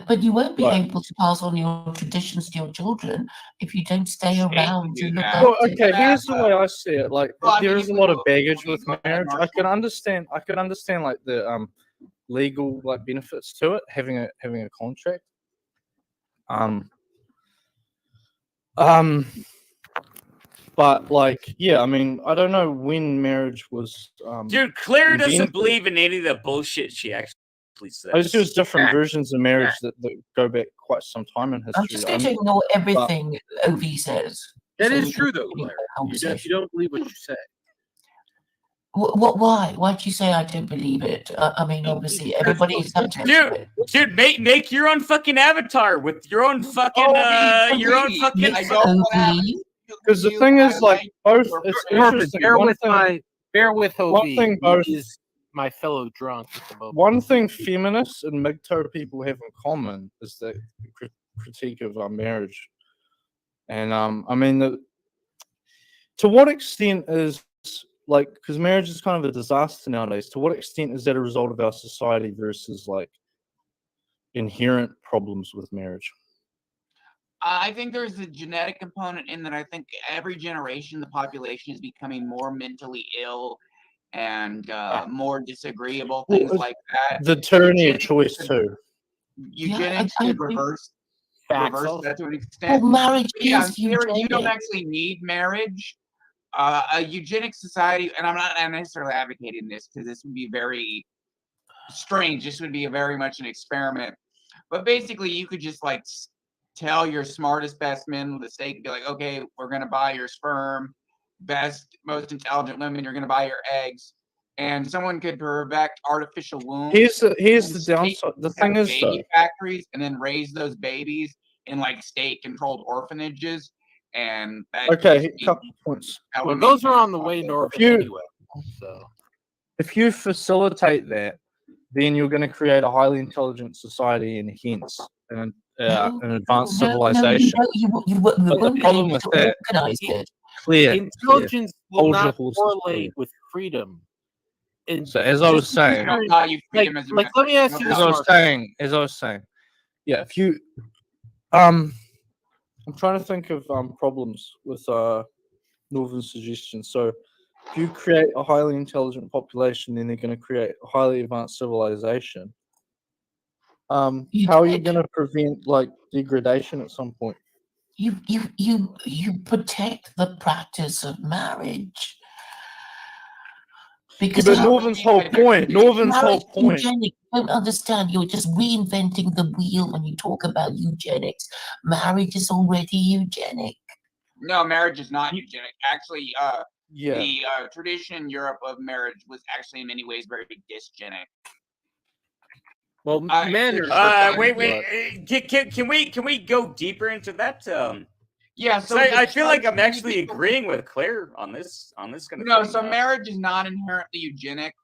But you won't be Right. able to pass on your traditions to your children if you don't stay State around can to do look that. after Well, okay, here's the way I see it. Like, Well, I there mean, is if a we lot of go- baggage if we with go back, marriage. I Marshall. can understand like the legal like benefits to it, having a contract. But like, yeah, I mean, I don't know when marriage was Dude, Claire doesn't invented. believe in any of the bullshit she actually says. There's just different Fact. versions of marriage that go back quite some time in I'm history. just going to ignore everything Ov says. That so is we true, can though, continue Claire. the You conversation. don't believe what you say. What? Why? Why'd you say I don't believe it? I mean, obviously, everybody is subject to it. Dude, make your own fucking avatar with your own fucking your own fucking. I don't want to have Because the thing is, like, both it's Norvin, interesting. bear with one Hobie. thing both- He is my fellow drunk at the moment. One thing feminists and MGTOW people have in common is the critique of marriage, and I mean, to what extent is like, because marriage is kind of a disaster nowadays. To what extent is that a result of our society versus like inherent problems with marriage? I think there's a genetic component in that. I think every generation, the population is becoming more mentally ill and more disagreeable, things like that. The tyranny of choice too. Eugenics I could agree. reverse Facts. that to an extent. Well, marriage Yeah, is in theory, you don't eugenic. actually need marriage. A eugenic society, and I'm not necessarily advocating this because this would be very strange. This would be very much an experiment. But basically, you could just like tell your smartest specimen, the state, be like, okay, we're going to buy your sperm, best, most intelligent women, you're going to buy your eggs, and someone could perfect artificial wombs. Here's the downside. The thing is, though, baby factories, and then raise those babies in like state-controlled orphanages, and that okay, a couple points. Well, those are on the way, Norvin, anyway. So If you facilitate that, then you're going to create a highly intelligent society and hence an advanced civilization. You But the won't be problem able with to that, organize it. clear. intelligence will Hold your not horses correlate clear. with freedom. And So as I was saying, like let me ask you this, Mark. as I was saying, yeah. If you, I'm trying to think of problems with Norvin's suggestion. So, if you create a highly intelligent population, then they're going to create a highly advanced civilization. How are you going to prevent like degradation at some point? You protect the practice of marriage. Because But Norvin's whole point. Eugenic, you don't understand. You're just reinventing the wheel when you talk about eugenics. Marriage is already eugenic. No, marriage is not eugenic. Actually, Yeah. the tradition in Europe of marriage was actually in many ways very dysgenic. Well, manners. Wait. Can we go deeper into that? Yeah, so I feel like I'm actually agreeing with Claire on this kind of no. thing. So marriage is not inherently eugenic.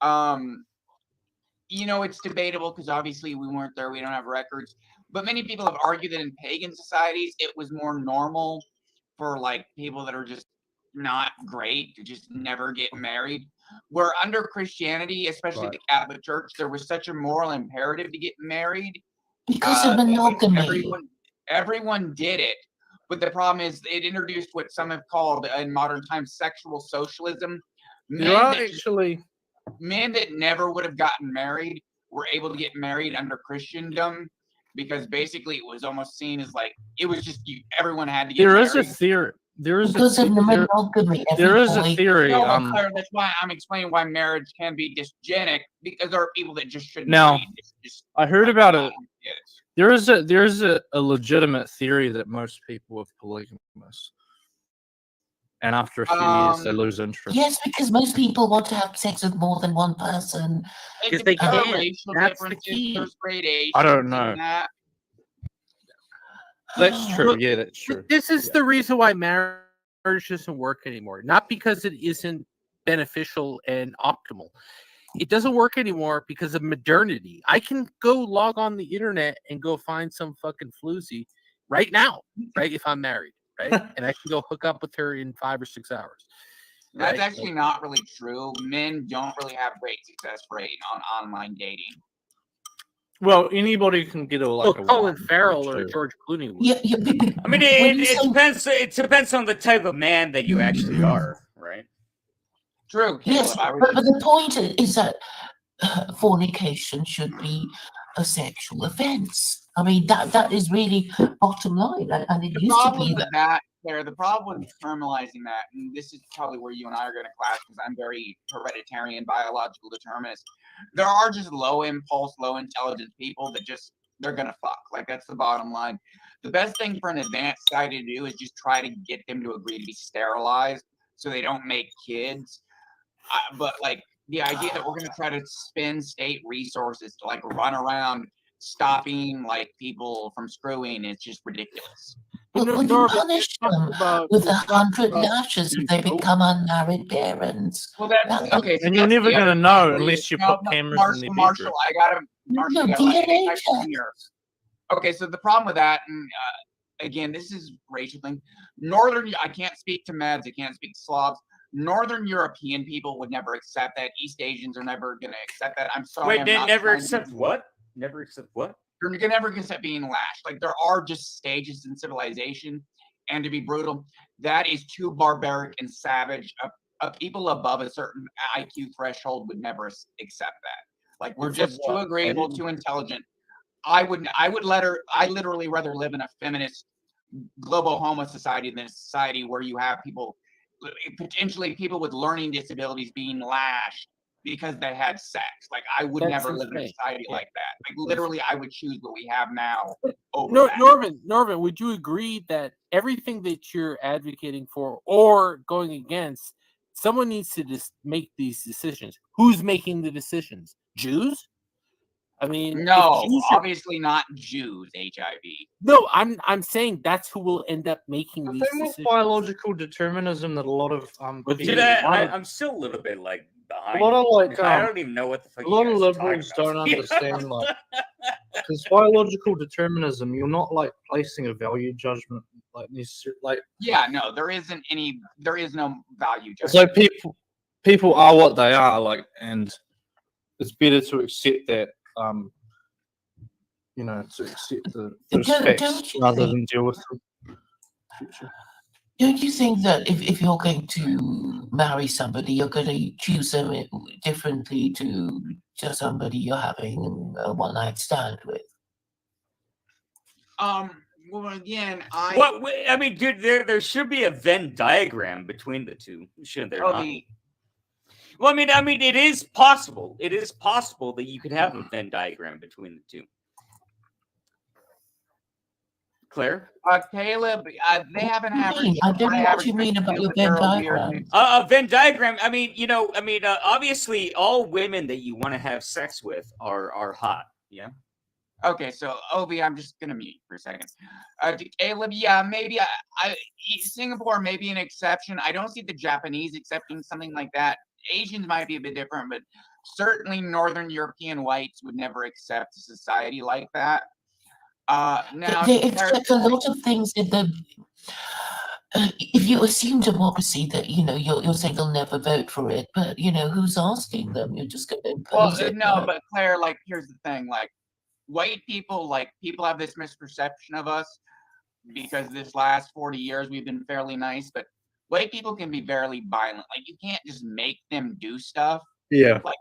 You know, it's debatable because obviously we weren't there. We don't have records. But many people have argued that in pagan societies, it was more normal for like people that are just not great to just never get married. Where under Christianity, especially the Catholic Church, there was such a moral imperative to get married. Because of monogamy. Everyone did it. But the problem is it introduced what some have called in modern times sexual socialism. Men that never would have gotten married were able to get married under Christendom because basically it was almost seen as like it was just everyone had to get married. There is a theory. There is because of monogamy. There is a theory. No, Claire, that's why I'm explaining why marriage can be dysgenic because there are people that just shouldn't. Now, I heard about it. There is a legitimate theory that most people are polygamous, and after a few years they lose interest. Yes, because most people want to have sex with more than one person. Because they can. That's the key. I don't know. That's true. Yeah, that's true. This is the reason why marriage doesn't work anymore. Not because it isn't beneficial and optimal. It doesn't work anymore because of modernity. I can go log on the internet and go find some fucking floozy right now, right? If I'm married, right? And I can go hook up with her in 5 or 6 hours. That's actually not really true. Men don't really have great success rate on online dating. Well, anybody can get a Well, like a Colin one, Farrell or two. George Clooney would. Yeah, yeah. I mean, when you it say- depends. It depends on the type of man that you actually are, right? True, Yes, Caleb. but the point is that fornication should be a sexual offense. I mean, that is really bottom line, and it The used to problem be with that. that, Claire, the problem with criminalizing that, and this is probably where you and I are going to clash because I'm very hereditarian, biological determinist. There are just low impulse, low intelligence people that just, they're going to fuck. Like, that's the bottom line. The best thing for an advanced guy to do is just try to get them to agree to be sterilized so they don't make kids. But, like, the idea that we're going to try to spend state resources to, like, run around stopping, like, people from screwing, it's just ridiculous. Well, No, you Norvin, punish talk them about- with we talked 100 about- lashes if they become unmarried parents. Well, that's okay. So And you're that's never the other gonna know thing. unless you No, put no, cameras in the Marshall, I gotta. Marshall, No, you gotta let me DNA type in here. Okay, so the problem with that, and again, this is racial thing. Northern, I can't speak to Meds, I can't speak to Slavs. Northern European people would never accept that. East Asians are never going to accept that. I'm sorry. Wait, I'm they not never trying to- accept what? Never accept what? You're never going to accept being lashed. Like, there are just stages in civilization, and to be brutal, that is too barbaric and savage. People above a certain IQ threshold would never accept that. Like, we're just too agreeable, too intelligent. I literally rather live in a feminist global homo society than a society where you have people, potentially people with learning disabilities, being lashed because they had sex. Like, I would That's never live in a insane. society like that. Like, literally, I would choose what we have now over No, that. Norvin, would you agree that everything that you're advocating for or going against, someone needs to just make these decisions? Who's making the decisions? Jews? I mean, if No, Jews are- obviously not Jews, HIV. no, I'm saying that's who will end up making The these thing with decisions. biological determinism that a lot of But people- Dude, I'm still a little bit like behind. a lot of like I don't even know what the fuck. a lot you of guys are talking liberals don't about. understand like because biological determinism, you're not like placing a value judgment like necessarily like Yeah, no, there is no value judgment. so people are what they are, like, and it's better to accept that you know, to accept the those Don't facts you rather think- than deal with them. Future. Don't you think that if you're going to marry somebody, you're going to choose them differently to somebody you're having a one-night stand with? Well, again, I mean, dude, there should be a Venn diagram between the two, shouldn't there not? Well, I mean, it is possible. It is possible that you could have a Venn diagram between the two. Claire? Caleb, they have an What do you average. mean? I don't know what you mean about your Venn diagram. A Venn diagram. I mean, obviously, all women that you want to have sex with are hot. Yeah. Okay, so Obi, I'm just gonna mute for a second. Caleb, yeah, maybe Singapore may be an exception. I don't see the Japanese accepting something like that. Asians might be a bit different, but certainly Northern European whites would never accept a society like that. Now, They accept a lot of things in the. If you assume democracy, that you're saying they'll never vote for it, but who's asking them? You're just going to impose it. no, but Claire, like, here's the thing, like, white people, like, people have this misperception of us because this last 40 years we've been fairly nice, but white people can be very violent. Like, you can't just make them do stuff. Yeah. Like,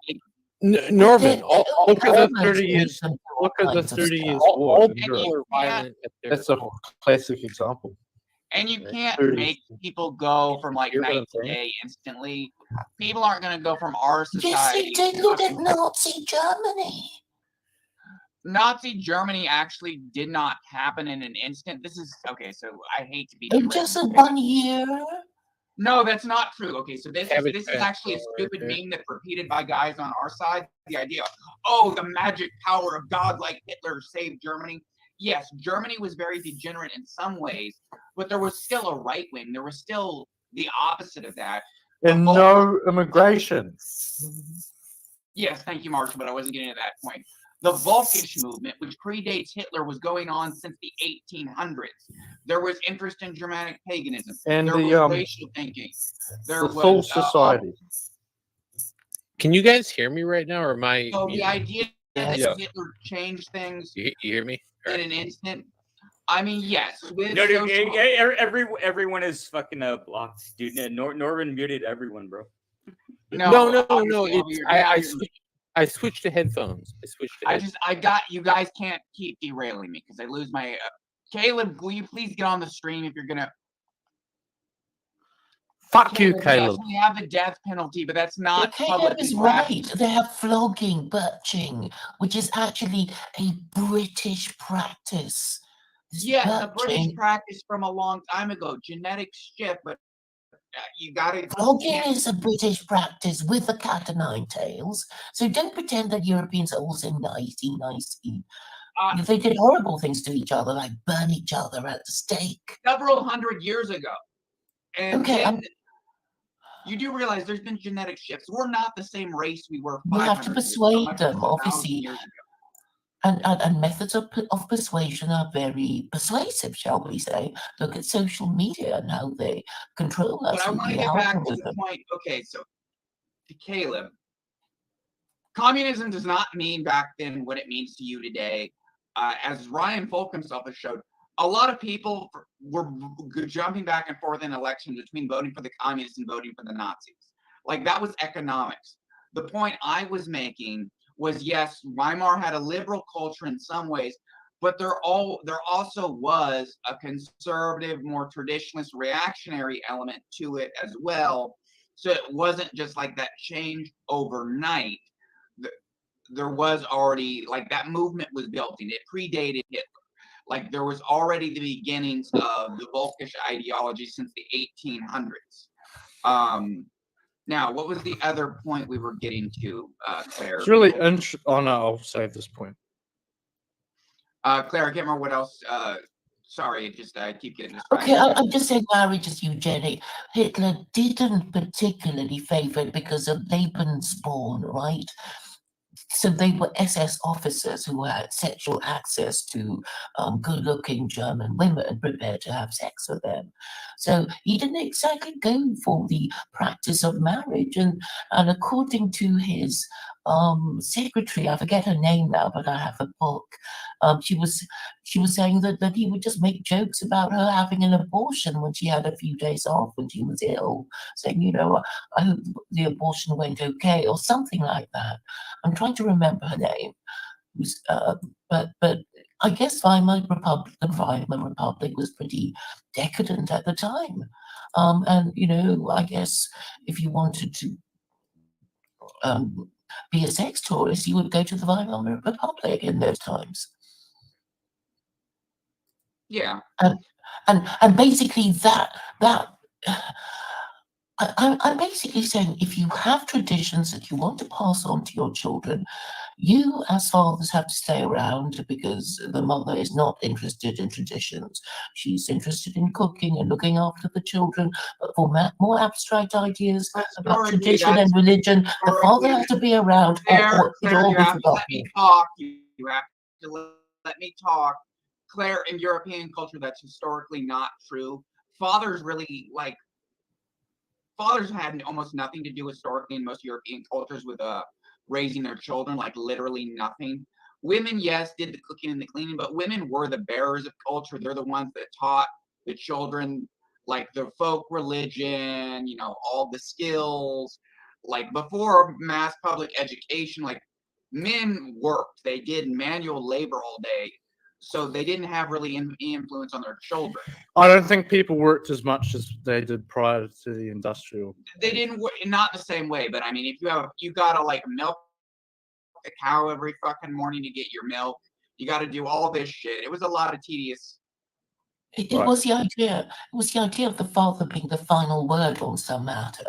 Norvin, Look at the 30 years. Look at the 30 years war. all in people Europe. are violent at their That's a classic example. and you can't 30. make people go from, like, Hear what I'm night to saying? day instantly. People aren't going to go from our Yes, society. they did. Look at Nazi Germany. Nazi Germany actually did not happen in an instant. This is okay. So I hate to be In just 1 year. No, that's not true. Okay, so this Cabbage is patch actually a right stupid there. meme that's repeated by guys on our side. The idea, oh, the magic power of God like Hitler saved Germany. Yes, Germany was very degenerate in some ways, but there was still a right wing. There was still the opposite of that. And no immigration. Yes, thank you, Marshall, but I wasn't getting to that point. The Volkish movement, which predates Hitler, was going on since the 1800s. There was interest in Germanic paganism. And there the, was racial thinking. There The was full society. Can you guys hear me right now, or am I? So the muted? idea that Yeah. Hitler changed things You hear me? in an instant? I mean, yes. With No, dude, social- everyone is fucking blocked, dude. Norvin muted everyone, bro. No. obviously, I switched to headphones. you guys can't keep derailing me because I lose my. Caleb, will you please get on the stream if you're gonna? Fuck you, Caleb. Yes, we have the death penalty, but that's not Caleb publicly is practiced. right. They have flogging, butching, which is actually a British practice. This Yes, a British butching- practice from a long time ago. Genetics shit, but you gotta. Flogging is a British practice with a cat of nine tails. So don't pretend that Europeans are also nicey. They did horrible things to each other, like burn each other at the stake. Several hundred years ago. And Okay, then you do realize there's been genetic shifts. We're not the same race we were. You have to 500 years ago, persuade much them, less 1,000 obviously. years ago. And methods of persuasion are very persuasive, shall we say. Look at social media and how they control us. But I with want to the get back to the algorithm. point. Okay, so to Caleb, communism does not mean back then what it means to you today. As Ryan Folk himself has showed, a lot of people were jumping back and forth in elections between voting for the communists and voting for the Nazis. Like that was economics. The point I was making was, yes, Weimar had a liberal culture in some ways, but there also was a conservative, more traditionalist, reactionary element to it as well. So it wasn't just like that change overnight. There was already, like, that movement was built and it predated Hitler. Like there was already the beginnings of the Volkish ideology since the 1800s. Now, what was the other point we were getting to, Claire? It's really interesting. Oh no, I'll save this point. Claire, I can't remember what else. Sorry, I keep getting distracted. Okay, I'm just saying marriage is eugenic. Hitler didn't particularly favor it because of Lebensborn, right? So they were SS officers who had sexual access to good-looking German women prepared to have sex with them. So he didn't exactly go for the practice of marriage. And according to his secretary, I forget her name now, but I have a book. She was saying that he would just make jokes about her having an abortion when she had a few days off when she was ill, saying, I hope the abortion went okay, or something like that. I'm trying to remember her name. But I guess Weimar Republic was pretty decadent at the time. And I guess if you wanted to be a sex tourist, you would go to the Weimar Republic in those times. Yeah. And basically I'm basically saying if you have traditions that you want to pass on to your children, you as fathers have to stay around because the mother is not interested in traditions. She's interested in cooking and looking after the children. But for more abstract ideas about tradition and religion, the father has to be around. Claire, It all you be have to let forgotten. me talk. You have to let me talk. Claire, in European culture, that's historically not true. Fathers had almost nothing to do historically in most European cultures with raising their children, like literally nothing. Women, yes, did the cooking and the cleaning, but women were the bearers of culture. They're the ones that taught the children, like the folk religion, all the skills. Like before mass public education, like men worked. They did manual labor all day. So they didn't have really influence on their children. I don't think people worked as much as they did prior to the industrial. They didn't work, not the same way. But I mean, if you gotta like milk a cow every fucking morning to get your milk. You got to do all this shit. It was a lot of tedious. It was the idea. It was the idea of the father being the final word on some matter.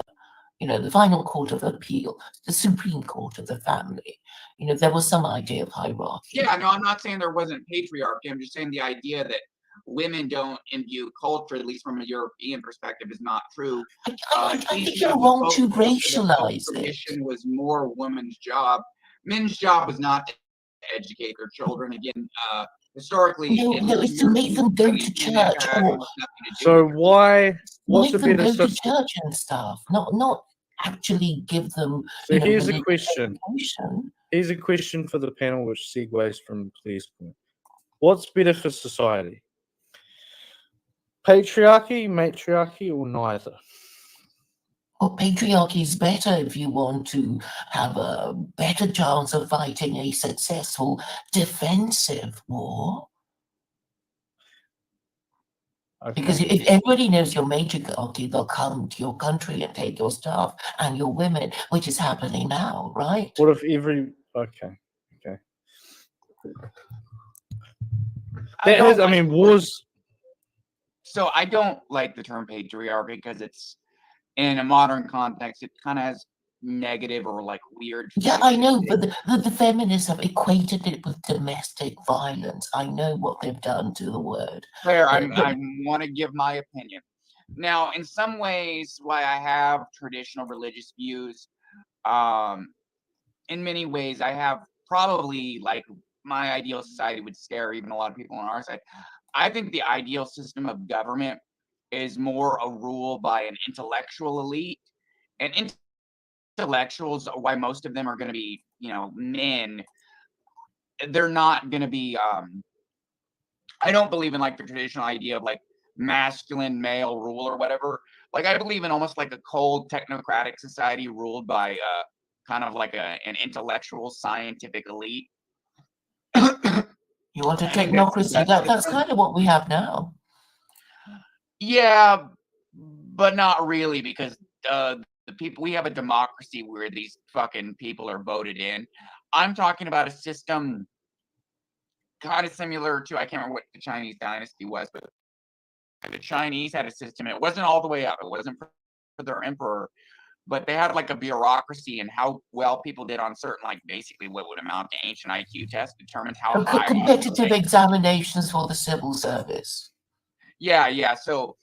The final court of appeal, the supreme court of the family. There was some idea of hierarchy. Yeah, no, I'm not saying there wasn't patriarchy. I'm just saying the idea that women don't imbue culture, at least from a European perspective, is not true. I think you're wrong to racialize it. Tradition was more women's job. Men's job was not to educate their children. Again, historically, no, it's to make them go to church. So why? What's make the them go better to church and stuff, not actually give them. So here's a question. Education. Here's a question for the panel, which segues from Claire's point. What's better for society? Patriarchy, matriarchy, or neither? Well, patriarchy is better if you want to have a better chance of fighting a successful defensive war. Because Okay. if everybody knows your matriarchy, they'll come to your country and take your stuff and your women, which is happening now, right? What if every... Okay. That has, I mean, wars... So I don't like the term patriarchy because it's, in a modern context, it kind of has negative or like weird. Yeah, I know, but the feminists have equated it with domestic violence. I know what they've done to the word. Fair, I want to give my opinion. Now, in some ways, why I have traditional religious views, in many ways, I have probably like my ideal society would scare even a lot of people on our side. I think the ideal system of government is more a rule by an intellectual elite, and intellectuals, why most of them are going to be, men. They're not going to be. I don't believe in like the traditional idea of like masculine male rule or whatever. Like I believe in almost like a cold technocratic society ruled by kind of like an intellectual scientific elite. You want a technocracy? That's kind of what we have now. Yeah, but not really, because the people, we have a democracy where these fucking people are voted in. I'm talking about a system kind of similar to, I can't remember what the Chinese dynasty was, but the Chinese had a system. It wasn't all the way up. It wasn't for their emperor, but they had like a bureaucracy, and how well people did on certain, like basically what would amount to ancient IQ tests determines how high. Competitive examinations for the civil service. Yeah. So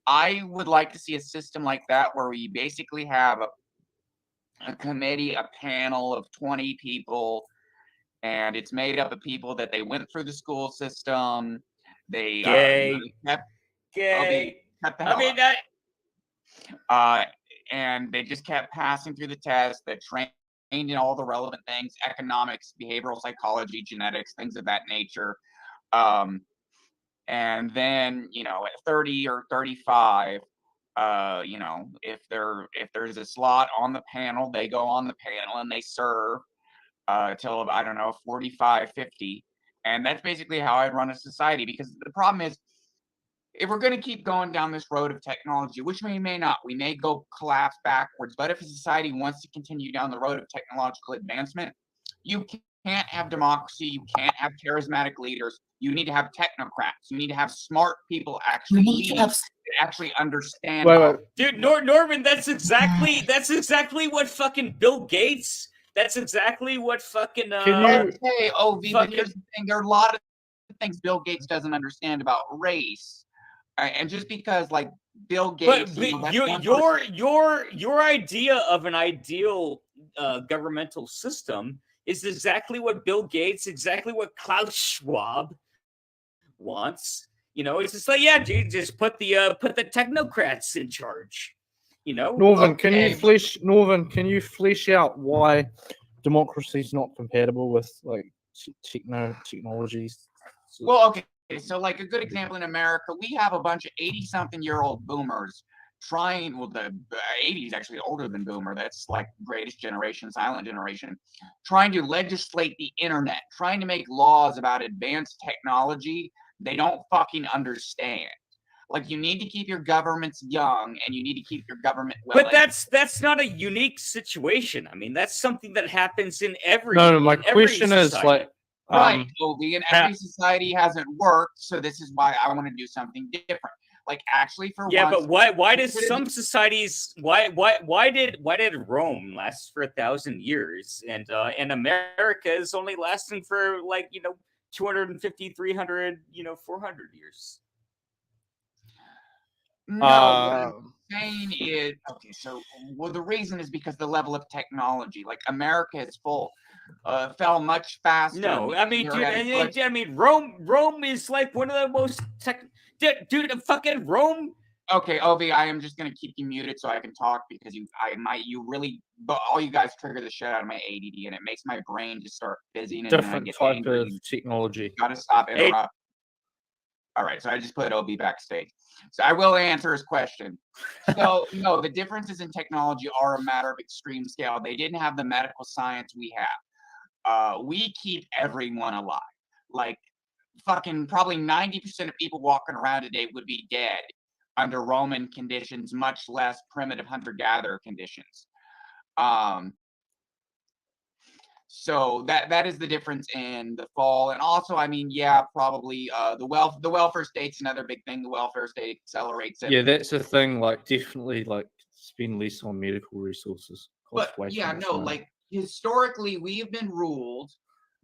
I would like to see a system like that where we basically have a committee, a panel of 20 people, and it's made up of people that they went through the school system. They kept the hell up. And they just kept passing through the test. That trained in all the relevant things: economics, behavioral psychology, genetics, things of that nature. And then, at 30 or 35, if there's a slot on the panel, they go on the panel and they serve till, I don't know, 45, 50. And that's basically how I'd run a society, because the problem is, if we're going to keep going down this road of technology, which we may not, we may go collapse backwards, but if a society wants to continue down the road of technological advancement, you can't have democracy, you can't have charismatic leaders, you need to have technocrats, you need to have smart people actually leading, that actually understand. Dude, Norvin, that's exactly what fucking Bill Gates, that's exactly what fucking okay, OV, but here's the thing, there are a lot of things Bill Gates doesn't understand about race. And just because, like, Bill Gates, but your idea of an ideal governmental system is exactly what Bill Gates, exactly what Klaus Schwab wants. It's just like, yeah, dude, just put the technocrats in charge. Norvin, can you flesh out why democracy is not compatible with like technologies? Well, okay. So, like, a good example in America, we have a bunch of 80-something-year-old boomers trying, well, the 80s actually older than boomer, that's like greatest generation, silent generation, trying to legislate the internet, trying to make laws about advanced technology they don't fucking understand. Like, you need to keep your governments young, and you need to keep your government well. But that's not a unique situation. I mean, that's something that happens in every. No, my question is like. Right, Obi, and every society hasn't worked, so this is why I want to do something different. Like, actually, for once, but why does some societies why did Rome last for 1,000 years and America is only lasting for 250, 300, 400 years? No, what I'm saying is, okay, so, the reason is because the level of technology, like, America is fell much faster. No, I mean, dude, Rome is like one of the most dude, fucking Rome Okay, Ovi, I am just gonna keep you muted so I can talk because but all you guys trigger the shit out of my ADD and it makes my brain just start fizzing and then I Different get type angry. of technology. Gotta stop interrupt. All right, so I just put Obi backstage. So I will answer his question. So no, the differences in technology are a matter of extreme scale. They didn't have the medical science we have. We keep everyone alive. Like fucking probably 90% of people walking around today would be dead under Roman conditions, much less primitive hunter-gatherer conditions. So that is the difference in the fall. And also, I mean, yeah, probably the welfare state's another big thing. The welfare state accelerates it. Yeah, that's a thing. Like, definitely, like, spend less on medical resources. But yeah, no, like historically, we have been ruled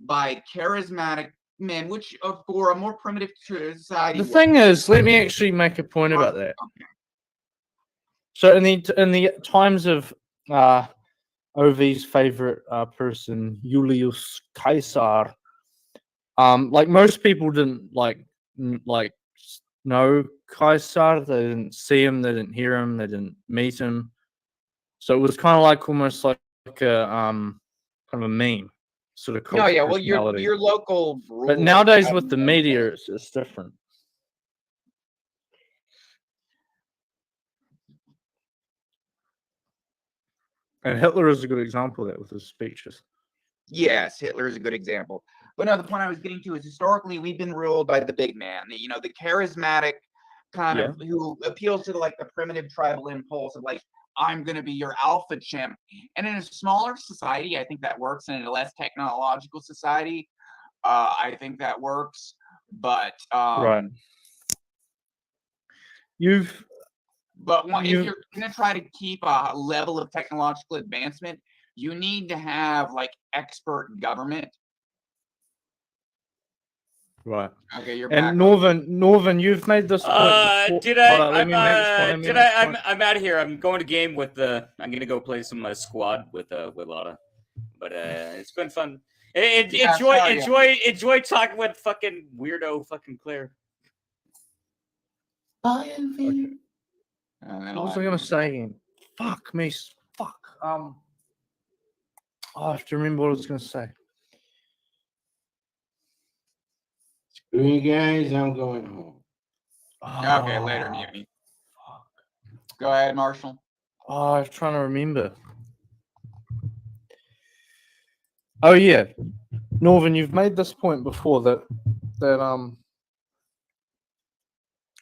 by charismatic men, which for a more primitive society. The thing is, let me actually make a point about that. Okay. So in the times of OV's favorite person, Julius Caesar, like most people didn't like know Caesar. They didn't see him. They didn't hear him. They didn't meet him. So it was kind of like almost like a kind of a meme sort of. No, yeah, well, your local. But nowadays with the media, it's different. And Hitler is a good example of that with his speeches. Yes, Hitler is a good example. But no, the point I was getting to is historically we've been ruled by the big man, the charismatic kind of who appeals to the primitive tribal impulse of like, I'm going to be your alpha chimp. And in a smaller society, I think that works. And in a less technological society, I think that works. But right. If you're going to try to keep a level of technological advancement, you need to have like expert government. Right. Okay, you're and back. Norvin, you've made this point before. I'm out of here. I'm going to game with I'm gonna go play some squad with Lotta. But it's been fun. Enjoy talking with fucking weirdo fucking Claire. Bye, Ovi. What was I gonna say? Fuck me. Fuck. I have to remember what I was gonna say. Screw you guys, I'm going home. Okay, later, Mutiny. Go ahead, Marshall. I'm trying to remember. Oh yeah, Norvin, you've made this point before that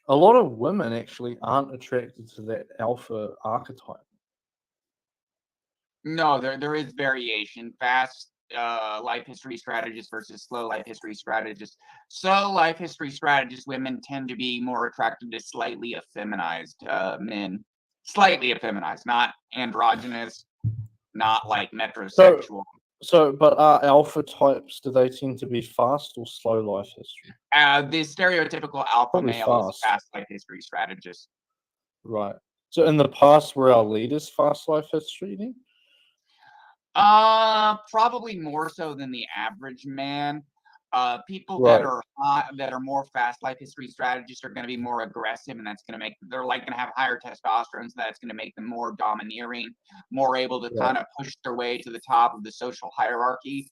a lot of women actually aren't attracted to that alpha archetype. No, there is variation. Fast life history strategists versus slow life history strategists. Slow life history strategists, women tend to be more attracted to slightly effeminized men. Slightly effeminized, not androgynous, not like metrosexual. But are alpha types, do they tend to be fast or slow life history? The stereotypical alpha Probably male is fast. a fast life history strategist. Right. So in the past, were our leaders fast life history then? Probably more so than the average man. People Right. that are more fast life history strategists are going to be more aggressive, and that's going to make they're like going to have higher testosterone, so that's going to make them more domineering, more able to kind of push their way to the top of the social hierarchy.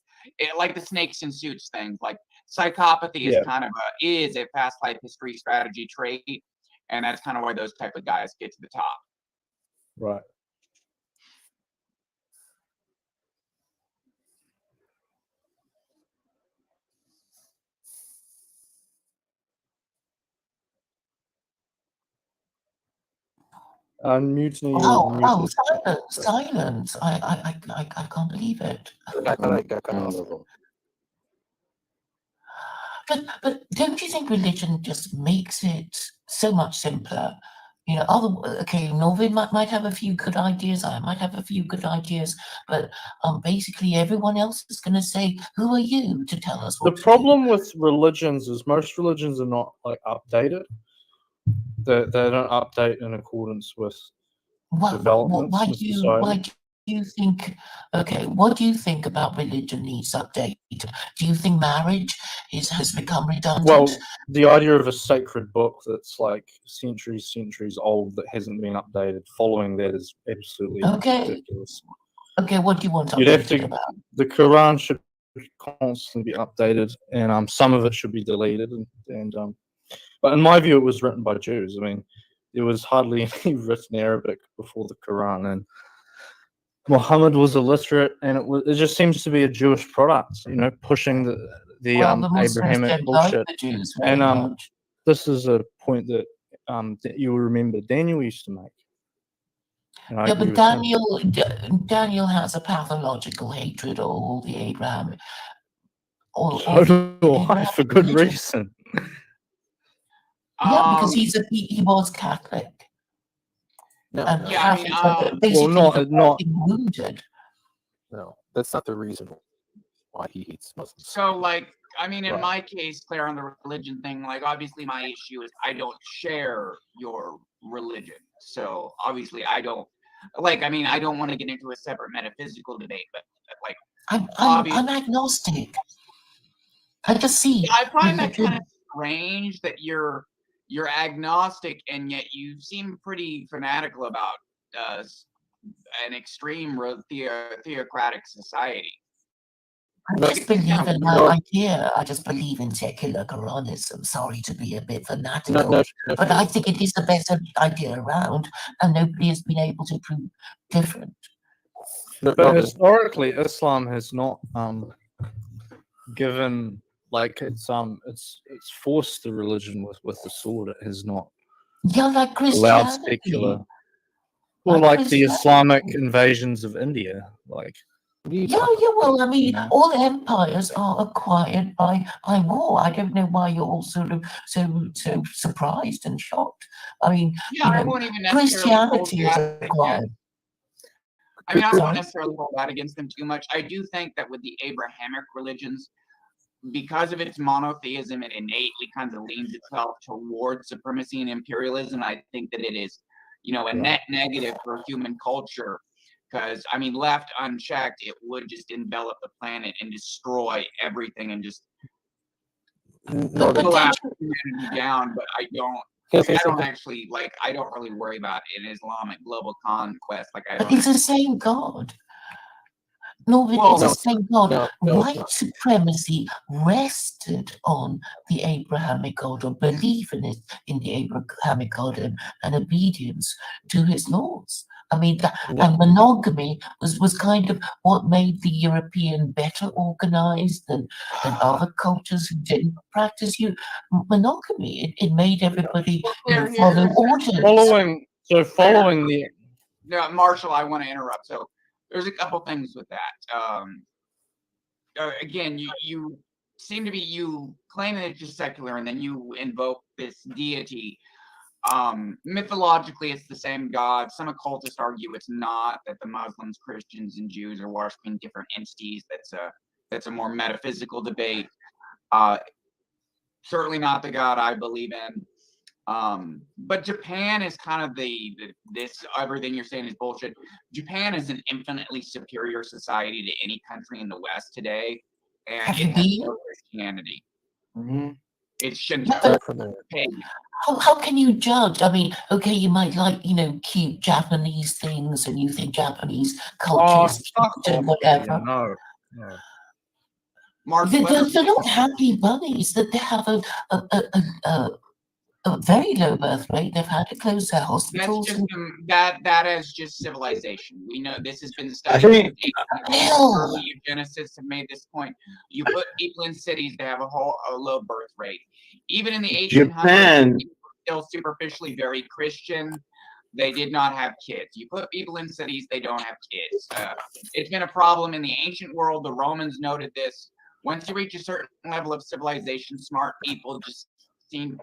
Like the snakes in suits thing. Like psychopathy is kind of is a fast life history strategy trait, and that's kind of why those type of guys get to the top. Right. Mutiny. Silence! I can't believe it. But don't you think religion just makes it so much simpler? Norvin might have a few good ideas. I might have a few good ideas, but basically everyone else is going to say, "Who are you to tell us what?" The problem with religions is most religions are not like updated. They don't update in accordance with developments in society. you think? Okay, what do you think about religion needs updated? Do you think marriage has become redundant? Well, the idea of a sacred book that's like centuries old that hasn't been updated following that is absolutely ridiculous. Okay, what do you want You'd have updated to. about? The Quran should constantly be updated, and some of it should be deleted. But in my view, it was written by Jews. I mean, there was hardly any written Arabic before the Quran, and Muhammad was illiterate, and it just seems to be a Jewish product, pushing the Muslims Abrahamic don't like bullshit. the Jews very And much. this is a point that you will remember Daniel used to make. And I Yeah, agree but with him. Daniel has a pathological hatred of all the Abraham. So do I, for good reason. Yeah, because he was Catholic. No, And no, Yeah, I mean, Catholics are basically not wounded. no, that's not the reason why he hates Muslims. So, like, I mean, in Right. my case, Claire, on the religion thing, like, obviously my issue is I don't share your religion. So, obviously, I don't, like, I mean, I don't want to get into a separate metaphysical debate, but, like, I'm agnostic. I just see. I find that kind of strange that you're agnostic and yet you seem pretty fanatical about an extreme theocratic society. I just believe in that idea. I just believe in secular Quranism. Sorry to be a bit fanatical, but I think it is the best idea around, and nobody has been able to prove different. But historically, Islam has not given, like, it's forced the religion with the sword. It has not like allowed Christianity. secular. Well, like the Islamic invasions of India, like. Yeah. Well, I mean, all empires are acquired by war. I don't know why you're all sort of so surprised and shocked. I mean, I won't even necessarily Christianity is acquired. I mean, I don't necessarily hold that against them too much. I do think that with the Abrahamic religions, because of its monotheism, it innately kind of leans itself towards supremacy and imperialism. I think that it is, a net negative for human culture. Because, I mean, left unchecked, it would just envelop the planet and destroy everything and just collapse humanity down. But I don't actually, like, I don't really worry about an Islamic global conquest. Like, It's the same God. Norvin, it's the same God. White supremacy rested on the Abrahamic God, or belief in the Abrahamic God, and obedience to his laws. I mean, and monogamy was kind of what made the European better organized than other cultures who didn't practice monogamy. It made everybody follow orders. Following the. No, Marshall, I want to interrupt. So there's a couple things with that. Again, you seem to be, you claim that it's just secular, and then you invoke this deity. Mythologically, it's the same God. Some occultists argue it's not, that the Muslims, Christians, and Jews are worshiping different entities. That's a more metaphysical debate. Certainly not the God I believe in. But Japan is kind of this everything you're saying is bullshit. Japan is an infinitely superior society to any country in the West today, and it has no Christianity. Mm-hmm. It's Shinto. How can you judge? I mean, okay, you might like, cute Japanese things, and you think Japanese culture is cute and whatever. No. Mark, They're not happy bunnies. That they have a very low birth rate. They've had to close their hospitals. That's just that is just civilization. We know this has been studied. Early eugenicists have made this point. You put people in cities, they have a low birth rate. Even in the 1800s, people were still superficially very Christian. They did not have kids. You put people in cities, they don't have kids. It's been a problem in the ancient world. The Romans noted this. Once you reach a certain level of civilization, smart people just tend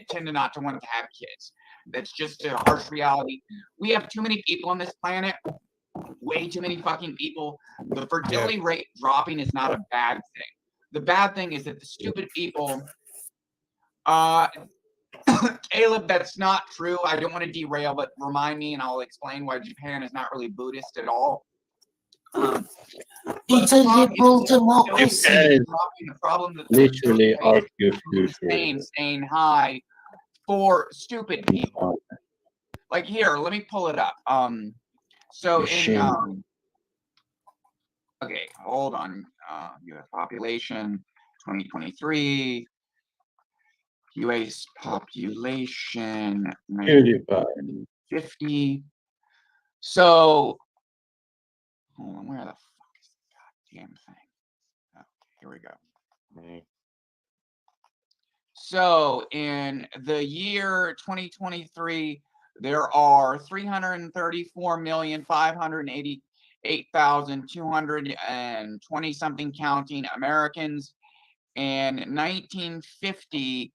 to not to want to have kids. That's just a harsh reality. We have too many people on this planet. Way too many fucking people. The fertility rate dropping is not a bad thing. The bad thing is that the stupid people. Caleb, that's not true. I don't want to derail, but remind me, and I'll explain why Japan is not really Buddhist at all. It's a liberal democracy. guys The problem that literally are your staying future. high for stupid people. Like here, let me pull it up. So in Machine. okay, hold on. U.S. population 2023. U.S. population PewDiePie. 50. So hold on, where the fuck is the goddamn thing? Oh, here we go. So in the year 2023, there are 334,588,220 something counting Americans. In 1950,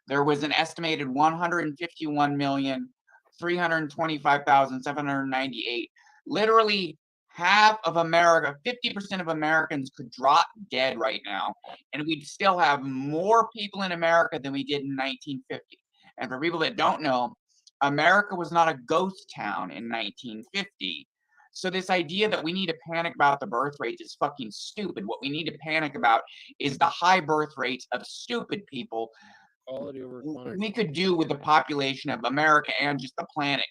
there was an estimated 151,325,798. Literally half of America, 50% of Americans could drop dead right now, and we'd still have more people in America than we did in 1950. And for people that don't know, America was not a ghost town in 1950. So this idea that we need to panic about the birth rate is fucking stupid. What we need to panic about is the high birth rates of stupid people. Quality over quantity. We could do with the population of America and just the planet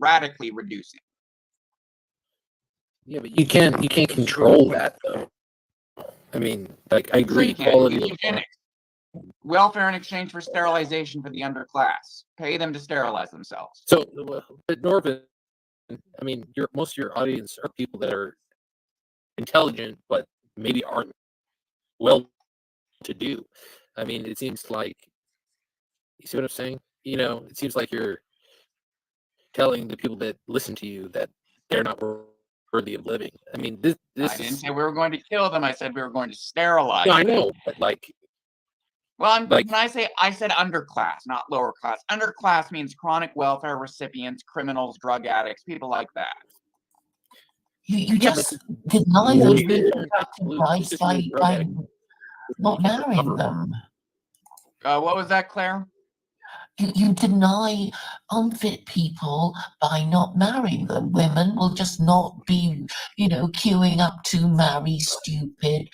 radically reducing. Yeah, but you can't control that though. I mean, like I Sure you agree, can. quality over Eugenics. Welfare in exchange for sterilization for the underclass. Pay them to sterilize themselves. So, but Norvin, I mean, most of your audience are people that are intelligent, but maybe aren't well to do. I mean, it seems like, you see what I'm saying? You know, it seems like you're telling the people that listen to you that they're not worthy of living. I mean, this I didn't say we were going to kill them. I said we were going to sterilize. No, I know, but like, well, like, when I said underclass, not lower class. Underclass means chronic welfare recipients, criminals, drug addicts, people like that. You just deny Yeah, those yeah. reproductive rights by not marrying them. What was that, Claire? You deny unfit people by not marrying them. Women will just not be, queuing up to marry stupid.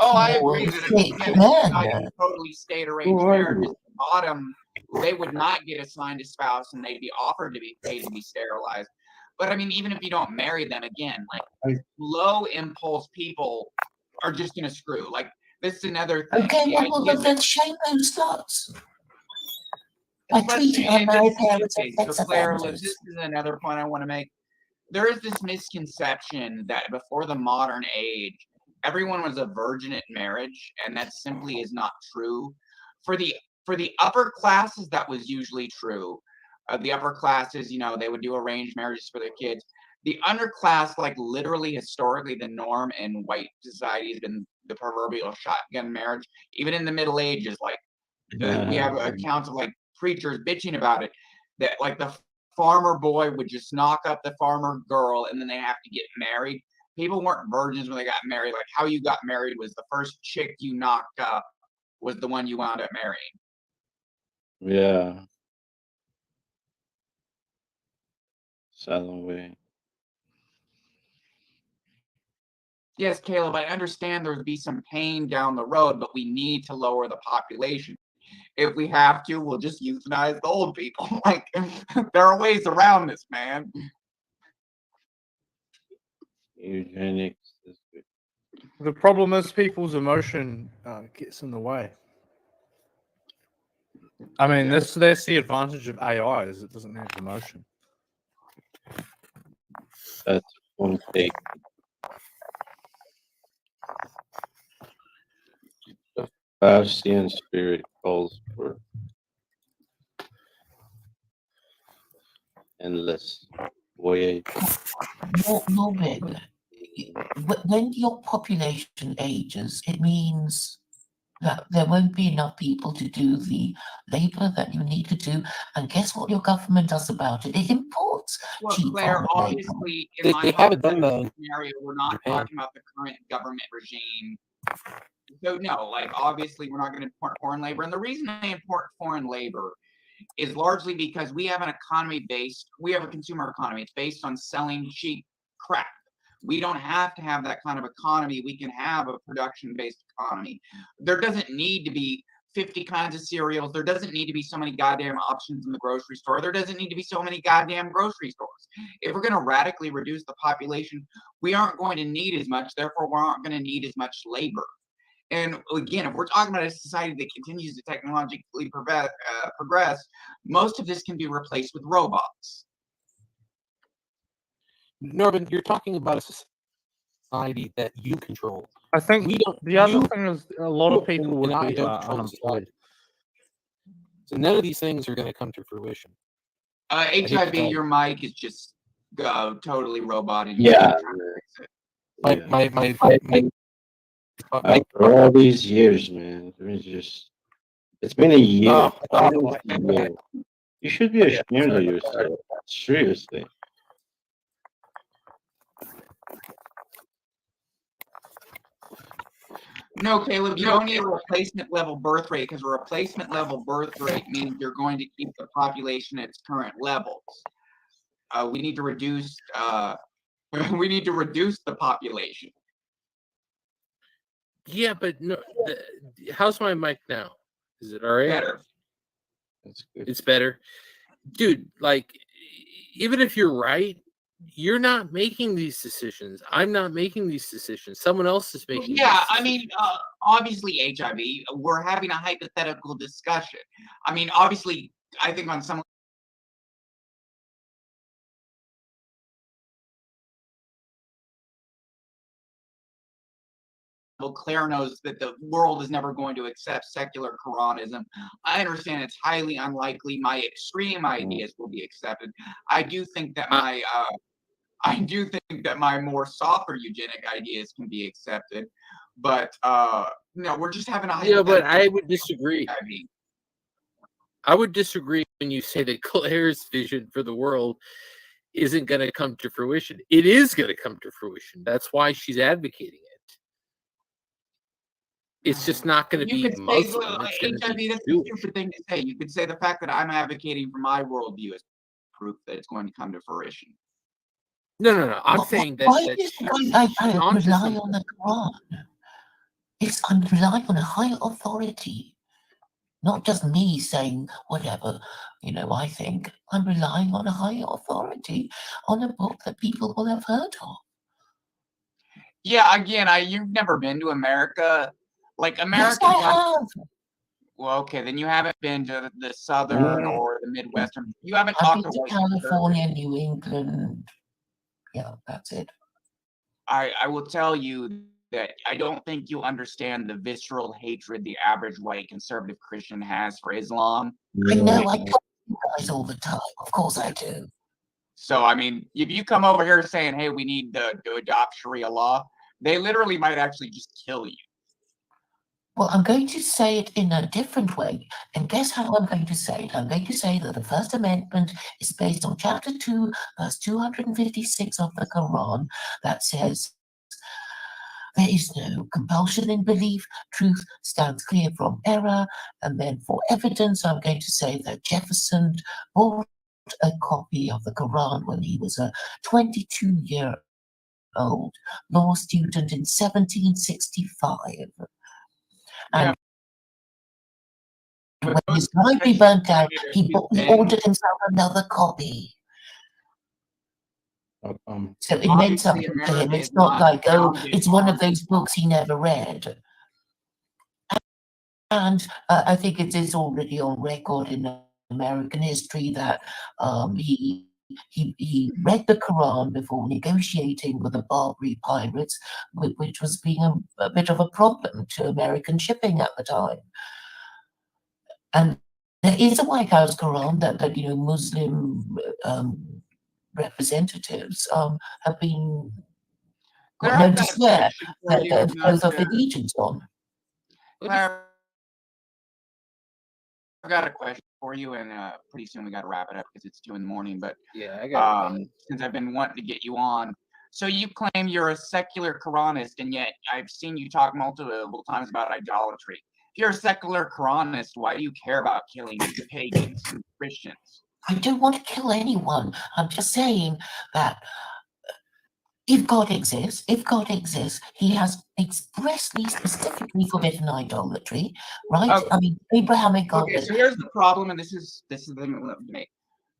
Oh, I agree that if sick men totally state arranged Who are marriages, you? the bottom, they would not get assigned a spouse and they'd be offered to be paid to be sterilized. But I mean, even if you don't marry them, again, like low impulse people are just gonna screw. Like this is another thing. Okay, The well idea then shame those sluts. By But- treating and this unmarried is parents okay, as so sex Claire, offenders. this is another point I want to make. There is this misconception that before the modern age, everyone was a virgin at marriage, and that simply is not true. For the upper classes, that was usually true. The upper classes, they would do arranged marriages for their kids. The underclass, like literally historically, the norm in white society has been the proverbial shotgun marriage. Even in the Middle Ages, like we have accounts of like preachers bitching about it, that like the farmer boy would just knock up the farmer girl and then they have to get married. People weren't virgins when they got married. Like how you got married was the first chick you knocked up was the one you wound up marrying. Yeah. Southern way. Yes, Caleb, I understand there would be some pain down the road, but we need to lower the population. If we have to, we'll just euthanize the old people. Like there are ways around this, man. Eugenics is good. The problem is people's emotion gets in the way. I mean, that's the advantage of AI, is it doesn't have emotion. That's one take. The Faustian spirit calls for endless voyage. Norvin, when your population ages, it means that there won't be enough people to do the labor that you need to do. And guess what your government does about it? It imports Well, cheap Claire, farm labor. obviously, in my haven't done that. scenario, we're not Japan. talking about the current government regime. So no, like obviously we're not going to import foreign labor. And the reason they import foreign labor is largely because we have an economy we have a consumer economy. It's based on selling cheap crap. We don't have to have that kind of economy. We can have a production-based economy. There doesn't need to be 50 kinds of cereals. There doesn't need to be so many goddamn options in the grocery store. There doesn't need to be so many goddamn grocery stores. If we're going to radically reduce the population, we aren't going to need as much. Therefore, we aren't going to need as much labor. And again, if we're talking about a society that continues to technologically progress, most of this can be replaced with robots. Norvin, you're talking about a society that you control. I think We don't. the other you thing is a lot of people would and I be don't control the unemployed. society. So none of these things are going to come to fruition. HIV, your mic is just totally roboted. Yeah. My After all these years, man, it's been a year. Oh, Almost a year. You should be ashamed of yourself. Seriously. No, Caleb, you don't need a replacement level birth rate, because a replacement level birth rate means you're going to keep the population at its current levels. We need to reduce we need to reduce the population. Yeah, but no. How's my mic now? Is it all right? Better. That's good. It's better, dude. Like, even if you're right, you're not making these decisions. I'm not making these decisions. Someone else is making. Yeah, these I mean, obviously HIV. We're having a hypothetical discussion. I mean, obviously, I think on some. Claire knows that the world is never going to accept secular Quranism. I understand it's highly unlikely my extreme ideas will be accepted. I do think that my more softer eugenic ideas can be accepted, but no, we're just having a Yeah, but I would disagree. I mean, I would disagree when you say that Claire's vision for the world isn't going to come to fruition. It is going to come to fruition. That's why she's advocating it. It's just not going to be Muslim. It's HIV, be that's a Jewish. stupid thing to say. You could say the fact that I'm advocating for my worldview is proof that it's going to come to fruition. No. I'm saying that. Why that is she's I onto rely something. on the Quran? I'm relying on a higher authority, not just me saying whatever I think. I'm relying on a higher authority, on a book that people will have heard of. Yeah, again, you've never been to America. Like Yes, American. I have. Well, okay, then you haven't been to the southern or the Midwestern. You haven't I've talked been to to white California, New England. Yeah, that's it. I will tell you that I don't think you understand the visceral hatred the average white conservative Christian has for Islam. I know, I talk to you guys all the time. Of course I do. So, I mean, if you come over here saying, hey, we need to adopt Sharia law, they literally might actually just kill you. Well, I'm going to say it in a different way. And guess how I'm going to say it? I'm going to say that the First Amendment is based on Chapter 2, verse 256 of the Quran that says, there is no compulsion in belief. Truth stands clear from error. And then for evidence, I'm going to say that Jefferson bought a copy of the Quran when he was a 22-year-old law student in 1765. And when his library burnt out, he ordered himself another copy. So it meant something to him. It's not like, oh, it's one of those books he never read. And I think it is already on record in American history that he read the Quran before negotiating with the Barbary pirates, which was being a bit of a problem to American shipping at the time. And there is a White House Quran that Muslim representatives have been known to swear that both of allegiance on. Claire, I've got a question for you, and pretty soon we got to wrap it up because it's 2 a.m. But Yeah, I got since I've been wanting to get you on, so you claim you're a secular Quranist, and yet I've seen you talk multiple times about idolatry. If you're a secular Quranist, why do you care about killing pagans and Christians? I don't want to kill anyone. I'm just saying that if God exists, he has expressly, specifically forbidden idolatry, right? Okay. I mean, Abrahamic God. Okay, so here's the problem, and this is the thing that left me.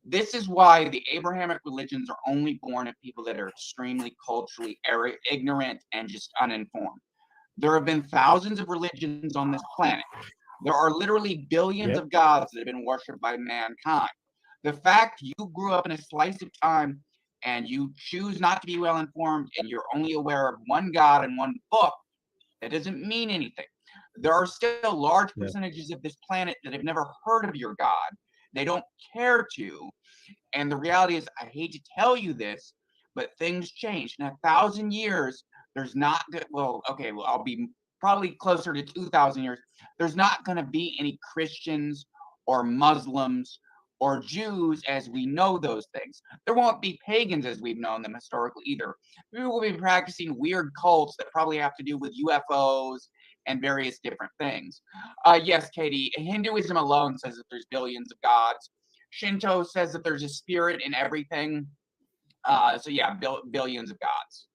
This is why the Abrahamic religions are only born of people that are extremely culturally ignorant and just uninformed. There have been thousands of religions on this planet. There are literally billions of gods that have been worshipped by mankind. The fact you grew up in a slice of time and you choose not to be well informed and you're only aware of one God and one book, that doesn't mean anything. There are still large percentages of this planet that have never heard of your God. They don't care to. And the reality is, I hate to tell you this, but things change. In 1,000 years, there's not good. Well, okay, well, I'll be probably closer to 2,000 years. There's not going to be any Christians or Muslims or Jews as we know those things. There won't be pagans as we've known them historically either. We will be practicing weird cults that probably have to do with UFOs and various different things. Yes, Katie, Hinduism alone says that there's billions of gods. Shinto says that there's a spirit in everything. So yeah, billions of gods.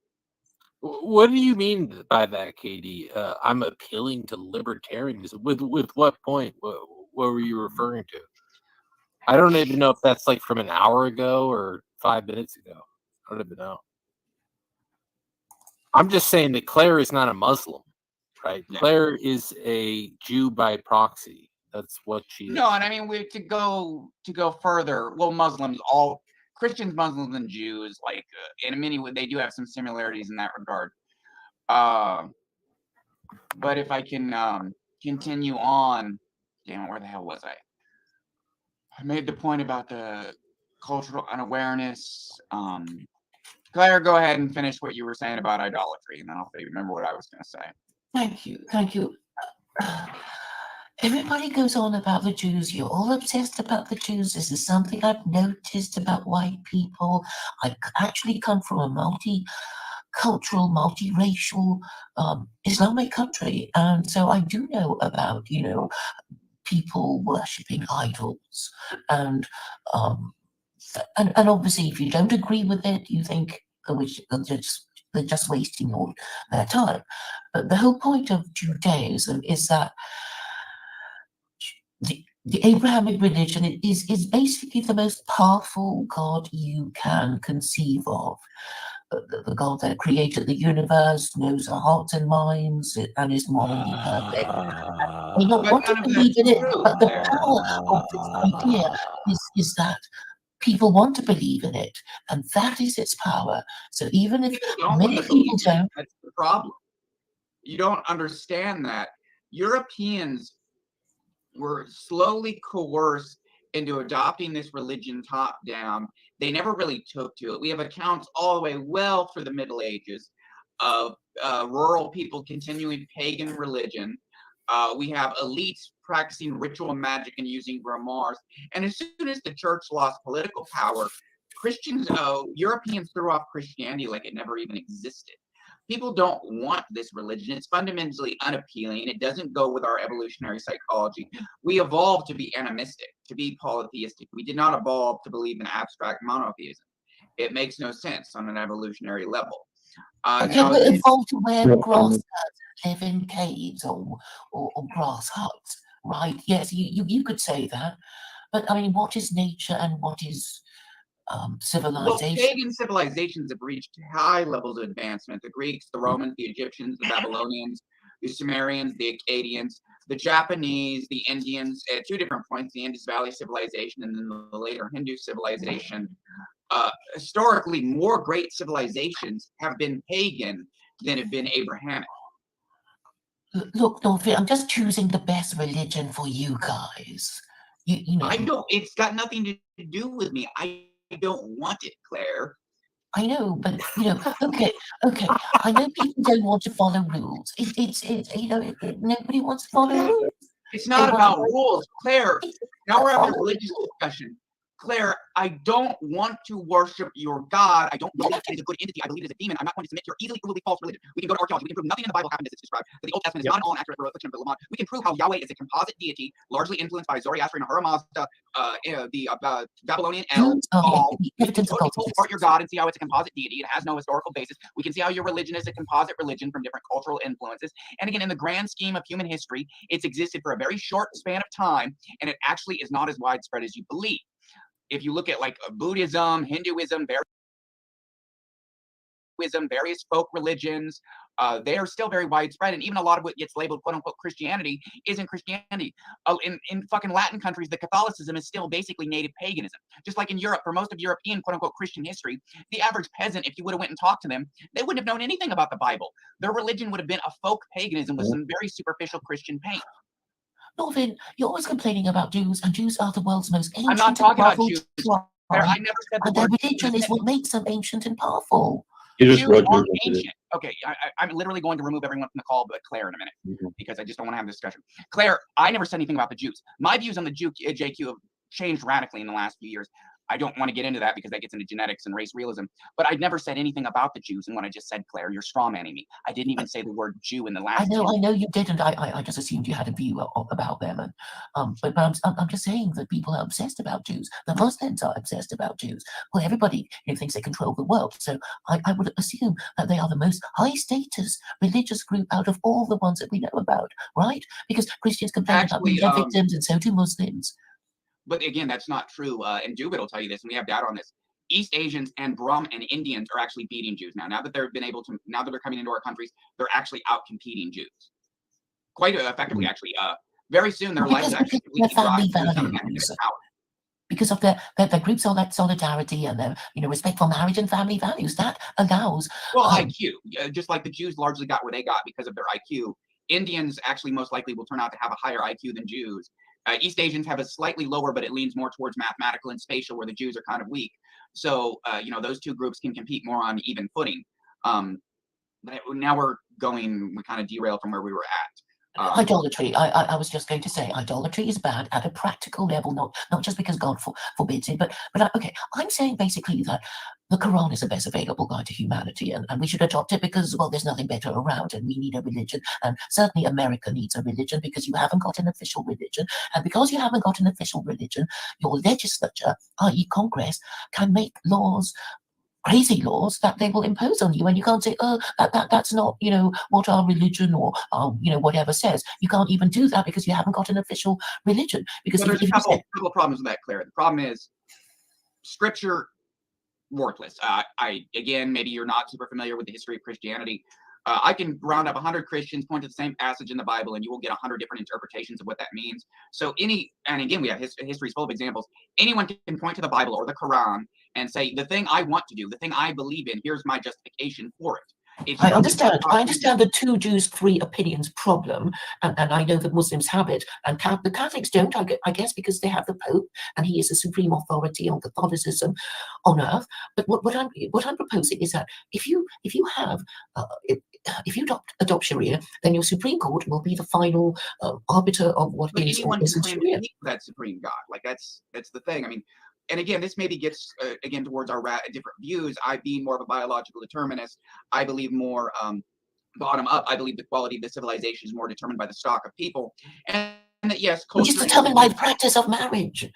What do you mean by that, Katie? I'm appealing to libertarianism. With what point? What were you referring to? I don't even know if that's like from an hour ago or 5 minutes ago. I don't even know. I'm just saying that Claire is not a Muslim, right? Yeah. Claire is a Jew by proxy. That's what she is. No, and I mean to go further. Well, Muslims, all Christians, Muslims, and Jews, like in many ways, they do have some similarities in that regard. But if I can continue on, damn it, where the hell was I? I made the point about the cultural unawareness. Claire, go ahead and finish what you were saying about idolatry, and then I'll remember what I was going to say. Thank you. Everybody goes on about the Jews. You're all obsessed about the Jews. This is something I've noticed about white people. I actually come from a multicultural, multiracial Islamic country, and so I do know about, people worshipping idols, and obviously, if you don't agree with it, you think they're just wasting all their time. But the whole point of Judaism is that the Abrahamic religion is basically the most powerful God you can conceive of. The God that created the universe, knows our hearts and minds, and is morally perfect. I don't want to believe in it, but the power of this idea is that people want to believe in it, and that is its power. So even if many people don't, that's the problem. You don't understand that Europeans were slowly coerced into adopting this religion top down. They never really took to it. We have accounts all the way well for the Middle Ages of rural people continuing pagan religion. We have elites practicing ritual magic and using grimoires. And as soon as the church lost political power, Europeans threw off Christianity like it never even existed. People don't want this religion. It's fundamentally unappealing. It doesn't go with our evolutionary psychology. We evolved to be animistic, to be polytheistic. We did not evolve to believe in abstract monotheism. It makes no sense on an evolutionary level. we evolved to wear grass skirts, live in caves or grass huts, right? Yes, you could say that. But I mean, what is nature and what is civilization? Well, pagan civilizations have reached high levels of advancement. The Greeks, the Romans, the Egyptians, the Babylonians, the Sumerians, the Akkadians, the Japanese, the Indians, at two different points, the Indus Valley civilization and then the later Hindu civilization. Historically, more great civilizations have been pagan than have been Abrahamic. Look, Norvin, I'm just choosing the best religion for you guys. You know. I don't. It's got nothing to do with me. I don't want it, Claire. I know, but okay. I know people don't want to follow rules. Nobody wants to follow rules. It's not about rules, Claire. Now we're having a religious discussion. Claire, I don't want to worship your God. I don't believe it is a good entity. I believe it is a demon. I'm not going to submit to your easily provably false religion. We can go to archaeology. We can prove nothing in the Bible happened as it's described. That the Old Testament is not an all-accurate reflection of the Lamont. We can prove how Yahweh is a composite deity, largely influenced by Zoroastrian Ahura Mazda, the Babylonian El. We can totally pull apart your God and see how it's a composite deity. It has no historical basis. We can see how your religion is a composite religion from different cultural influences. And again, in the grand scheme of human history, it's existed for a very short span of time, and it actually is not as widespread as you believe. If you look at like Buddhism, Hinduism, various folk religions, they are still very widespread, and even a lot of what gets labeled "quote unquote" Christianity isn't Christianity. In fucking Latin countries, the Catholicism is still basically native paganism. Just like in Europe, for most of European "quote unquote" Christian history, the average peasant, if you would have went and talked to them, they wouldn't have known anything about the Bible. Their religion would have been a folk paganism with some very superficial Christian paint. Norvin, you're always complaining about Jews, and Jews are the world's most ancient. I'm not talking about Jews. Tribe, I never said the and their word religion is what makes them ancient and powerful. Jews aren't ancient. Okay, I'm literally going to remove everyone from the call but Claire in a minute, because I just don't want to have this discussion. Claire, I never said anything about the Jews. My views on the JQ have changed radically in the last few years. I don't want to get into that because that gets into genetics and race realism. But I never said anything about the Jews. And when I just said, Claire, you're strawmanning me. I didn't even say the word Jew in the last. I know you didn't. I just assumed you had a view about them. And but I'm just saying that people are obsessed about Jews. The Muslims are obsessed about Jews. Well, everybody thinks they control the world. So I would assume that they are the most high status religious group out of all the ones that we know about, right? Because Christians complain about being victims, and so do Muslims. But again, that's not true. And Dubit will tell you this, and we have data on this. East Asians and Brahm and Indians are actually beating Jews now. Now that they're coming into our countries, they're actually out competing Jews quite effectively. Actually, very soon their life is actually family values. Because of their group solidarity and their respect for marriage and family values, that allows. Well, IQ, just like the Jews largely got where they got because of their IQ. Indians actually most likely will turn out to have a higher IQ than Jews. East Asians have a slightly lower, but it leans more towards mathematical and spatial, where the Jews are kind of weak. So, those two groups can compete more on even footing. But now we kind of derailed from where we were at. Idolatry. I was just going to say, idolatry is bad at a practical level, not just because God forbids it, but okay. I'm saying basically that the Quran is the best available guide to humanity, and we should adopt it because, well, there's nothing better around, and we need a religion, and certainly America needs a religion because you haven't got an official religion, and because you haven't got an official religion, your legislature, i.e. Congress, can make laws, crazy laws that they will impose on you, and you can't say, oh, that's not what our religion or whatever says. You can't even do that because you haven't got an official religion. Because there's a couple of problems with that, Claire. The problem is scripture worthless. Again, maybe you're not super familiar with the history of Christianity. I can round up 100 Christians, point to the same passage in the Bible, and you will get 100 different interpretations of what that means. So and again, we have history's full of examples. Anyone can point to the Bible or the Quran and say, the thing I want to do, the thing I believe in, here's my justification for it. I understand the two Jews, three opinions problem, and I know that Muslims have it, and the Catholics don't, I guess, because they have the Pope, and he is the supreme authority on Catholicism on earth. But what I'm proposing is that if you adopt Sharia, then your Supreme Court will be the final arbiter of what is or isn't Sharia. That supreme God, like that's the thing. I mean. And again, this maybe gets again towards our different views. I being more of a biological determinist, I believe more bottom up. I believe the quality of the civilization is more determined by the stock of people, and that yes, which is determined by the practice of marriage.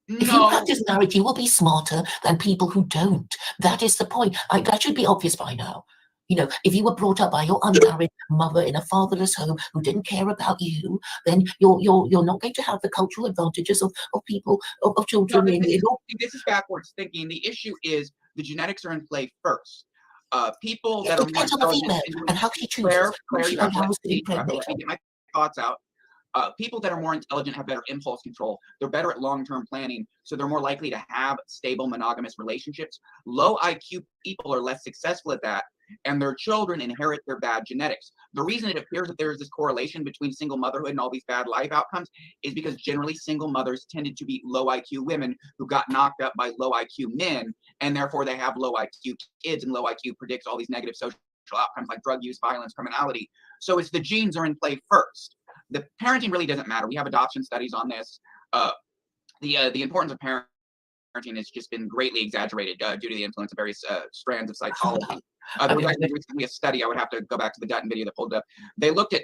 If you practice marriage, you will be smarter than people who don't. That is the point. That should be obvious by now. If you were brought up by your unmarried mother in a fatherless home who didn't care about you, then you're not going to have the cultural advantages of people, of children. This is backwards thinking. The issue is the genetics are in play first. People that are more intelligent, and how she chooses. Let me get my thoughts out. People that are more intelligent have better impulse control. They're better at long-term planning, so they're more likely to have stable monogamous relationships. Low IQ people are less successful at that, and their children inherit their bad genetics. The reason it appears that there is this correlation between single motherhood and all these bad life outcomes is because generally single mothers tended to be low IQ women who got knocked up by low IQ men, and therefore they have low IQ kids, and low IQ predicts all these negative social outcomes like drug use, violence, criminality. So it's the genes are in play first. The parenting really doesn't matter. We have adoption studies on this. the importance of parenting has just been greatly exaggerated due to the influence of various strands of psychology. There was actually recently a study. I would have to go back to the Dutton video that pulled up. They looked at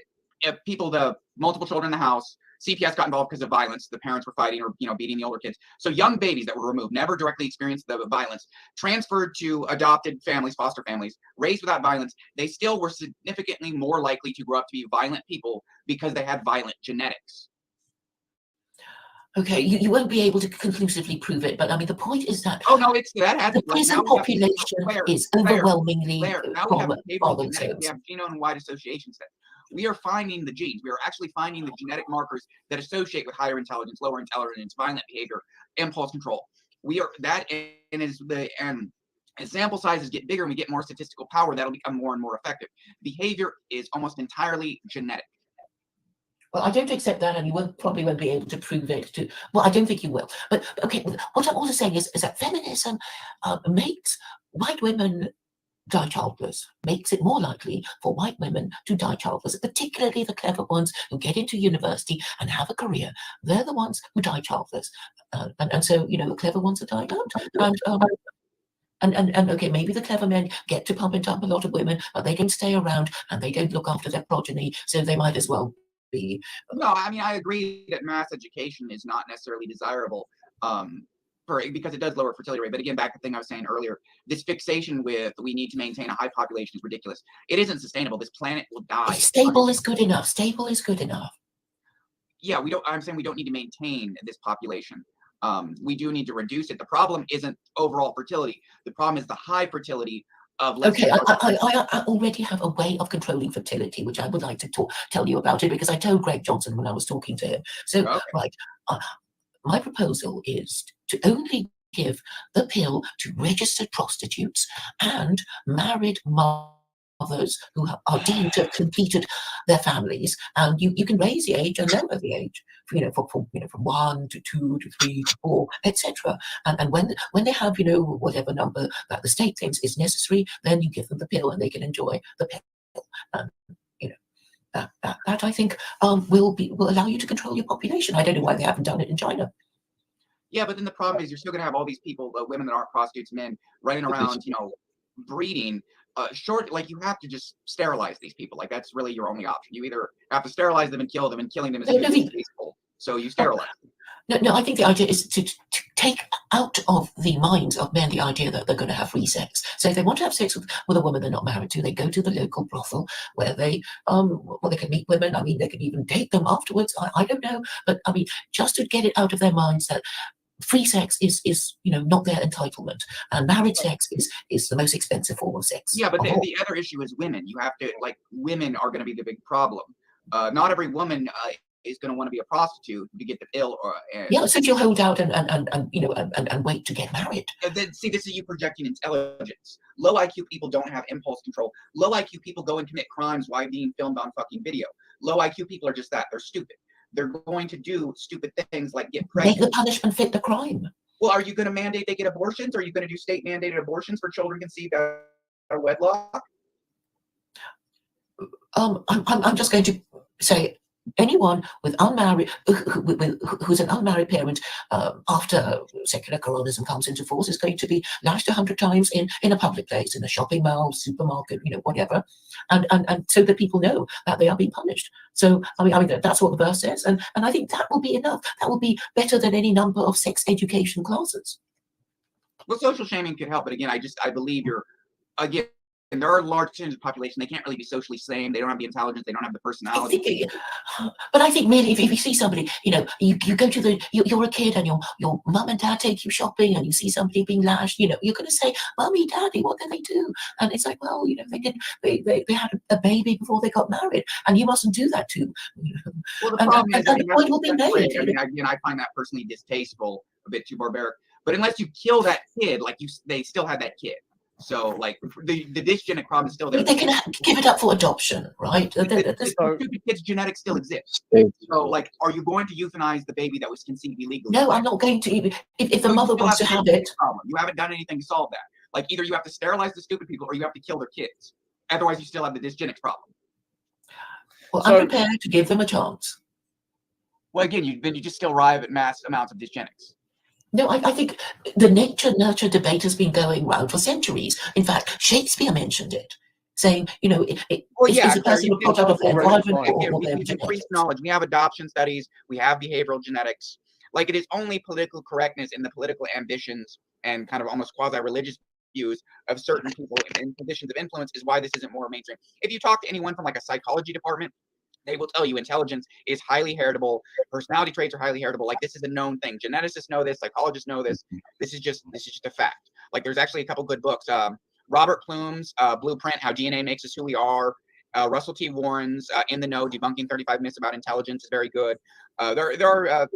people, the multiple children in the house. CPS got involved because of violence. The parents were fighting or beating the older kids. So young babies that were removed, never directly experienced the violence, transferred to adopted families, foster families, raised without violence. They still were significantly more likely to grow up to be violent people because they had violent genetics. Okay, you won't be able to conclusively prove it, but I mean, the point is that oh no, that has the prison population is overwhelmingly now we have following genetics. We have genome-wide association sets. We are finding the genes. We are actually finding the genetic markers that associate with higher intelligence, lower intelligence, violent behavior, impulse control. We are that, and as sample sizes get bigger and we get more statistical power, that'll become more and more effective. Behavior is almost entirely genetic. Well, I don't accept that, and you probably won't be able to prove it. Well, I don't think you will. But okay, what I'm also saying is that feminism makes white women die childless, makes it more likely for white women to die childless, particularly the clever ones who get into university and have a career. They're the ones who die childless, and so the clever ones are dying out. And okay, maybe the clever men get to pump up a lot of women, but they don't stay around and they don't look after their progeny, so they might as well be. No, I mean, I agree that mass education is not necessarily desirable because it does lower fertility rate. But again, back to the thing I was saying earlier, this fixation with we need to maintain a high population is ridiculous. It isn't sustainable. This planet will die. Stable is good enough. Stable is good enough. Yeah, I'm saying we don't need to maintain this population. We do need to reduce it. The problem isn't overall fertility. The problem is the high fertility of. Okay, I already have a way of controlling fertility, which I would like to tell you about it because I told Greg Johnson when I was talking to him. So, okay. Right, my proposal is to only give the pill to registered prostitutes and married mothers who are deemed to have completed their families, and you can raise the age and lower the age, from 1 to 2 to 3 to 4, etc. And when they have whatever number that the state thinks is necessary, then you give them the pill and they can enjoy the pill. And that I think will allow you to control your population. I don't know why they haven't done it in China. Yeah, but then the problem is you're still going to have all these people, women that aren't prostitutes, men running around, breeding. You have to just sterilize these people. Like that's really your only option. You either have to sterilize them and kill them, and killing them is wasteful. So you sterilize them. No, I think the idea is to take out of the minds of men the idea that they're going to have free sex. So if they want to have sex with a woman they're not married to, they go to the local brothel where they can meet women. I mean, they can even date them afterwards. I don't know, but I mean, just to get it out of their minds that free sex is not their entitlement, and married sex is the most expensive form of sex. Yeah, but the other issue is women. You have to women are going to be the big problem. Not every woman is going to want to be a prostitute to get the pill. So you'll hold out and wait to get married. See, this is you projecting intelligence. Low IQ people don't have impulse control. Low IQ people go and commit crimes while being filmed on fucking video. Low IQ people are just that. They're stupid. They're going to do stupid things like get pregnant. Make the punishment fit the crime. Well, are you going to mandate they get abortions? Or are you going to do state mandated abortions for children conceived out of wedlock? I'm just going to say anyone with unmarried who's an unmarried parent after secular coronism comes into force is going to be lashed 100 times in a public place, in a shopping mall, supermarket, whatever, and so that people know that they are being punished. So I mean that's what the verse says, and I think that will be enough. That will be better than any number of sex education classes. Well, social shaming could help, but again, I believe and there are large percentages of the population, they can't really be socially sane. They don't have the intelligence. They don't have the personality. But I think really, if you see somebody, you go to you're a kid and your mum and dad take you shopping and you see somebody being lashed, you're going to say, "Mummy, Daddy, what did they do?" And it's like, well, they had a baby before they got married, and you mustn't do that too. Well, the problem is, the point will be made. Again, I find that personally distasteful, a bit too barbaric. But unless you kill that kid, they still have that kid. So, the dysgenic problem is still there. They can give it up for adoption, right? Stupid kids' genetics still exist. So, are you going to euthanize the baby that was conceived illegally? No, I'm not going to. If the mother wants to have it, you haven't done anything to solve that. Either you have to sterilize the stupid people, or you have to kill their kids. Otherwise, you still have the dysgenics problem. Well, I'm prepared to give them a chance. Well, again, then you just still arrive at mass amounts of dysgenics. No, I think the nature-nurture debate has been going round for centuries. In fact, Shakespeare mentioned it, saying, Well, is a person a product of environment or their we've increased genetics? knowledge. We have adoption studies. We have behavioral genetics. Like, it is only political correctness and the political ambitions and kind of almost quasi-religious views of certain people in positions of influence is why this isn't more mainstream. If you talk to anyone from like a psychology department, they will tell you intelligence is highly heritable. Personality traits are highly heritable. Like, this is a known thing. Geneticists know this. Psychologists know this. This is just a fact. Like, there's actually a couple good books. Robert Plume's Blueprint: How DNA Makes Us Who We Are. Russell T. Warren's In the Know: Debunking 35 Myths About Intelligence is very good. There are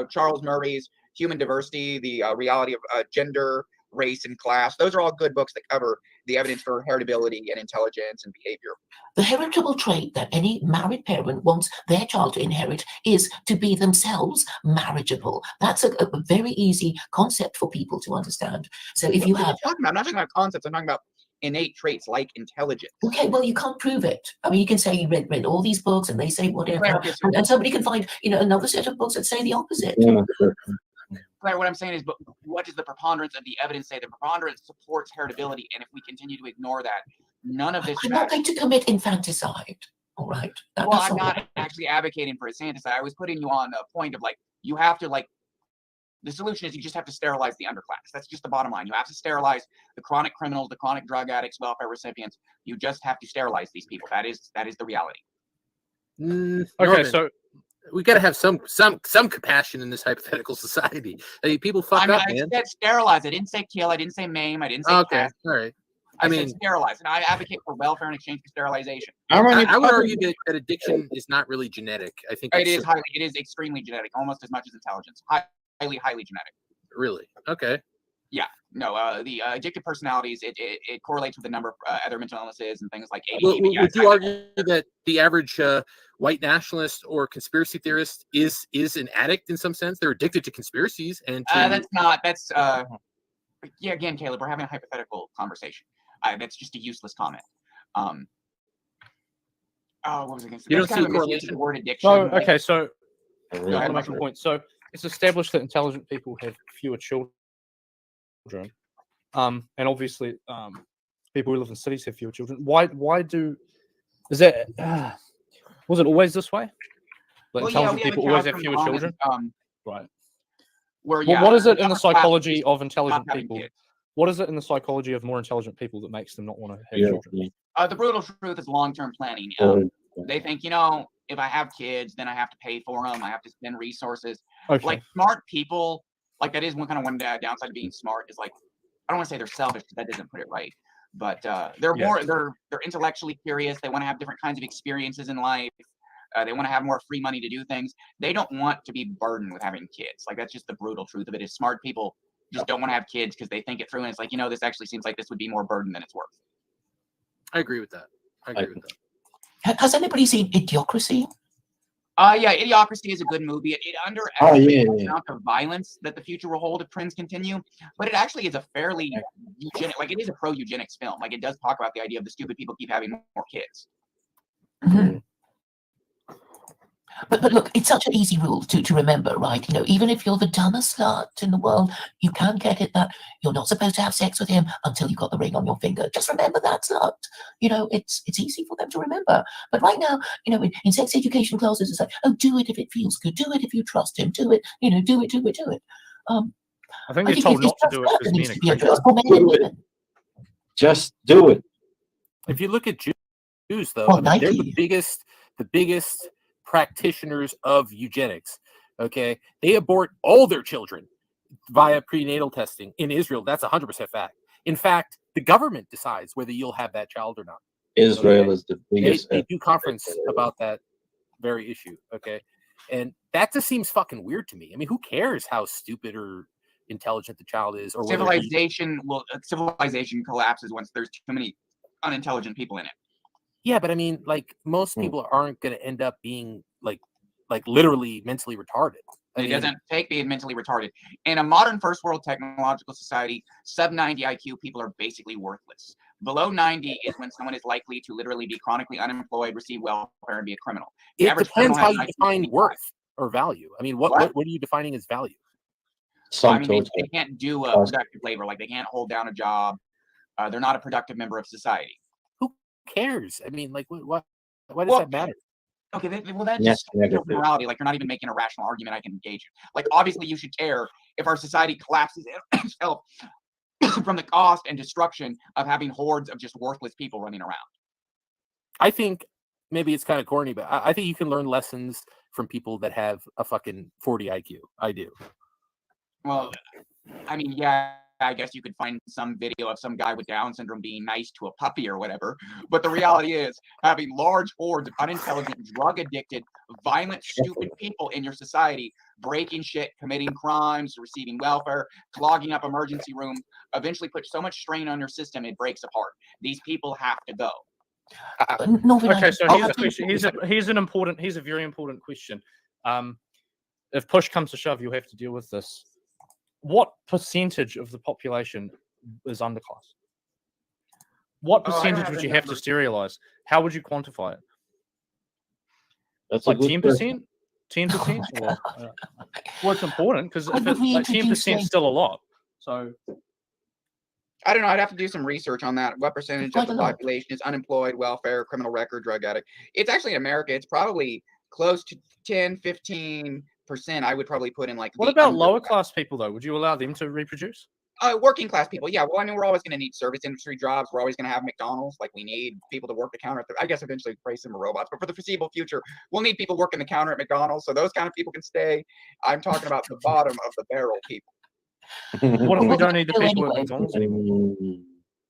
Charles Murray's Human Diversity: The Reality of Gender, Race, and Class. Those are all good books that cover the evidence for heritability and intelligence and behavior. The heritable trait that any married parent wants their child to inherit is to be themselves marriageable. That's a very easy concept for people to understand. So if you have... I'm not talking about concepts, I'm talking about innate traits like intelligence. Okay, well, you can't prove it. I mean, you can say you read all these books and they say whatever, and somebody can find, another set of books that say the opposite. Yeah. Claire, what I'm saying is, but what does the preponderance of the evidence say? The preponderance supports heritability, and if we continue to ignore that, none of this. I'm not going to commit infanticide. All right. Well, I'm not actually advocating for infanticide. I was putting you on a point of you have to the solution is you just have to sterilize the underclass. That's just the bottom line. You have to sterilize the chronic criminals, the chronic drug addicts, welfare recipients. You just have to sterilize these people. That is the reality. Okay, Norvin, so we got to have some compassion in this hypothetical society. I mean, people fuck up, I man. said sterilize. I didn't say kill. I didn't say maim. I didn't say Okay, cast. all right. I mean, said sterilize, and I advocate for welfare in exchange for sterilization. I would argue that addiction is not really genetic. I think it is extremely genetic, almost as much as intelligence. Highly genetic. Really? Okay. Yeah. No. The addictive personalities it correlates with a number of other mental illnesses and things like ADD. Would you argue that the average white nationalist or conspiracy theorist is an addict in some sense? They're addicted to conspiracies and to... That's yeah. Again, Caleb, we're having a hypothetical conversation. That's just a useless comment. What was I going to say? You don't see a correlation? The word addiction. So okay, so I I'm making a point. So it's established that intelligent people have fewer children, and obviously, people who live in cities have fewer children. Why is that? Was it always this way? That intelligent people always have fewer children? Right. What is it in the psychology of intelligent people? What is it in the psychology of more intelligent people that makes them not want to have children? The brutal truth is long-term planning. They think, if I have kids, then I have to pay for them. I have to spend resources. Okay. Like smart people, that is one downside of being smart is I don't want to say they're selfish because that doesn't put it right, but they're intellectually curious. They want to have different kinds of experiences in life. They want to have more free money to do things. They don't want to be burdened with having kids. That's just the brutal truth of it. Is smart people just don't want to have kids because they think it through and it's this actually seems like this would be more burden than it's worth. I agree with that. Has anybody seen Idiocracy? Yeah, Idiocracy is a good movie. It underestimates the amount of violence that the future will hold if trends continue, but it actually is a fairly eugenic, it is a pro-eugenics film. It does talk about the idea of the stupid people keep having more kids. Mm-hmm. But look, it's such an easy rule to remember, right? Even if you're the dumbest slut in the world, you can get it that you're not supposed to have sex with him until you've got the ring on your finger. Just remember that, slut. It's easy for them to remember. But right now, in sex education classes, it's do it if it feels good. Do it if you trust him. Do it, do it. I think they're told not to do it needs to be addressed for men and women. Just do it. If you look at Jews, though, Well, they're the biggest practitioners of eugenics. Okay, they abort all their children via prenatal testing in Israel. That's 100% fact. In fact, the government decides whether you'll have that child or not. Israel is the biggest. They do conference about that very issue. Okay, and that just seems fucking weird to me. I mean, who cares how stupid or intelligent the child is, or civilization collapses once there's too many unintelligent people in it. Yeah, but I mean, most people aren't going to end up being literally mentally retarded. It doesn't take being mentally retarded. In a modern first world technological society, sub 90 IQ people are basically worthless. Below 90 is when someone is likely to literally be chronically unemployed, receive welfare, and be a criminal. It depends how you define worth. or value? I mean, What? what are you defining as value? Well, I Sum mean, total. they can't do Cost. productive labor. Like they can't hold down a job. They're not a productive member of society. Who cares? I mean, like, why does Well, that matter? Okay, well, that's Yes, just negative. morality. Like, you're not even making a rational argument I can engage in. Like, obviously, you should care if our society collapses itself from the cost and destruction of having hordes of just worthless people running around. I think maybe it's kind of corny, but I think you can learn lessons from people that have a fucking 40 IQ. I do. Well, I mean, yeah, I guess you could find some video of some guy with Down syndrome being nice to a puppy or whatever. But the reality is, having large hordes of unintelligent, drug-addicted, violent, stupid people in your society breaking shit, committing crimes, receiving welfare, clogging up emergency rooms, eventually put so much strain on your system it breaks apart. These people have to go. Norvin, Okay, so I here's a think- question. Here's a very important question. If push comes to shove, you'll have to deal with this. What percentage of the population is underclass? What Oh, I don't percentage have would the you have to numbers. sterilize? How would you quantify it? That's a Like good 10%? 10%? Oh my Or, well, it's important because Why if would it's we like 10% introduce is still a lot. So I don't know. I'd have to do some research on that. What percentage of Quite the a lot. population is unemployed, welfare, criminal record, drug addict? It's actually in America. It's probably close to 10, 15%. I would probably put in like. what the about under- lower class people though? Would you allow them to reproduce? Working class people? Yeah. Well, I mean, we're always going to need service industry jobs. We're always going to have McDonald's. Like we need people to work the counter. I guess eventually replace them with robots. But for the foreseeable future, we'll need people working the counter at McDonald's. So those kind of people can stay. I'm talking about the bottom of the barrel people. What if we Well, don't need the do people at anyway. McDonald's anymore?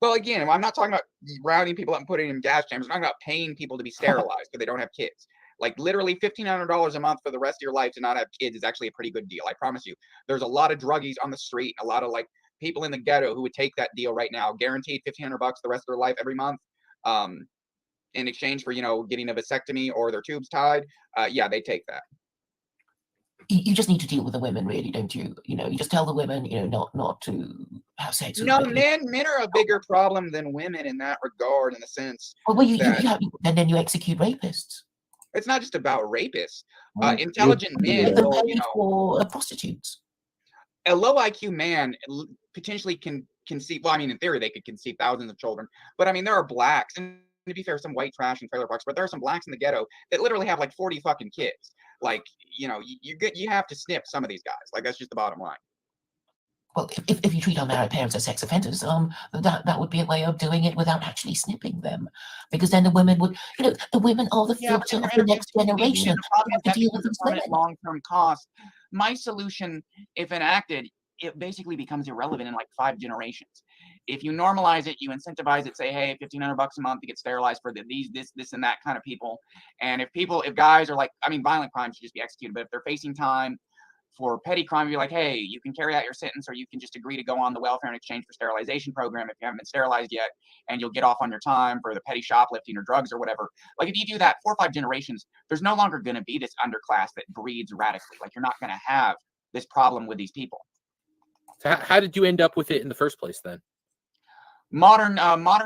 Well, again, I'm not talking about rounding people up and putting them in gas chambers. I'm talking about paying people to be sterilized because they don't have kids. Like literally $1,500 a month for the rest of your life to not have kids is actually a pretty good deal. I promise you. There's a lot of druggies on the street, a lot of like people in the ghetto who would take that deal right now, guaranteed $1,500 the rest of their life every month, in exchange for getting a vasectomy or their tubes tied. Yeah, they take that. You just need to deal with the women, really, don't you? You just tell the women, not to have sex with No, regular- men are a bigger problem than women in that regard, in the sense Well, you that- have, and then you execute rapists. it's not just about rapists. Oh, Intelligent men Give them will, paid for prostitutes. a low IQ man potentially can conceive. Well, I mean, in theory, they could conceive thousands of children. But I mean, there are blacks, and to be fair, some white trash and trailer parks, but there are some blacks in the ghetto that literally have like 40 fucking kids. Like, you have to snip some of these guys. Like, that's just the bottom line. Well, if you treat unmarried parents as sex offenders, that would be a way of doing it without actually snipping them, because then the women would, the women are the filter of the next generation. The problem is to that deal becomes with these a permanent women. long-term cost. My solution, if enacted, it basically becomes irrelevant in like 5 generations. If you normalize it, you incentivize it, say, hey, $1,500 a month to get sterilized for these, this, and that kind of people. And if guys are like, I mean, violent crimes should just be executed, but if they're facing time for petty crime, you're like, hey, you can carry out your sentence, or you can just agree to go on the welfare in exchange for sterilization program if you haven't been sterilized yet, and you'll get off on your time for the petty shoplifting or drugs or whatever. Like, if you do that 4 or 5 generations, there's no longer going to be this underclass that breeds radically. Like, you're not going to have this problem with these people. So how did you end up with it in the first place then? Modern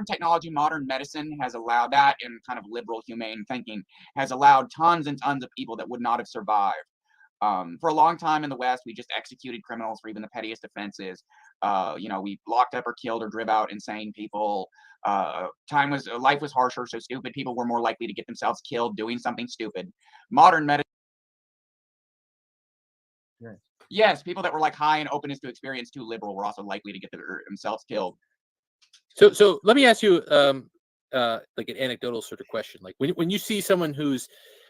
technology, modern medicine has allowed that, and kind of liberal, humane thinking has allowed tons and tons of people that would not have survived. For a long time in the West, we just executed criminals for even the pettiest offenses. We locked up or killed or driven out insane people. Life was harsher, so stupid people were more likely to get themselves killed doing something stupid. Modern medicine. Yes, people that were like high in openness to experience, too liberal, were also likely to get themselves killed. So let me ask you like an anecdotal sort of question. Like when you see someone who's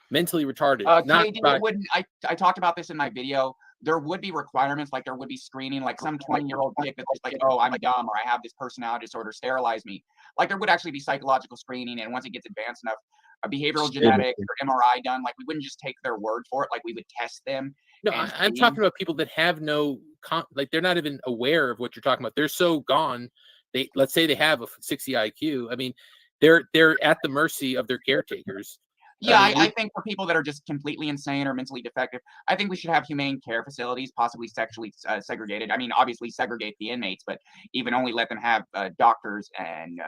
mentally retarded, I talked about this in my video. There would be requirements, like there would be screening, like some 20-year-old chick that's just like, oh, I'm dumb, or I have this personality disorder, sterilize me. Like there would actually be psychological screening, and once it gets advanced enough, a behavioral genetics or MRI done. Like we wouldn't just take their word for it. Like we would test them. No, I'm talking about people that have no like they're not even aware of what you're talking about. They're so gone. Let's say they have a 60 IQ. I mean, they're at the mercy of their caretakers. Yeah, I think for people that are just completely insane or mentally defective, I think we should have humane care facilities, possibly sexually segregated. I mean, obviously segregate the inmates, but even only let them have doctors and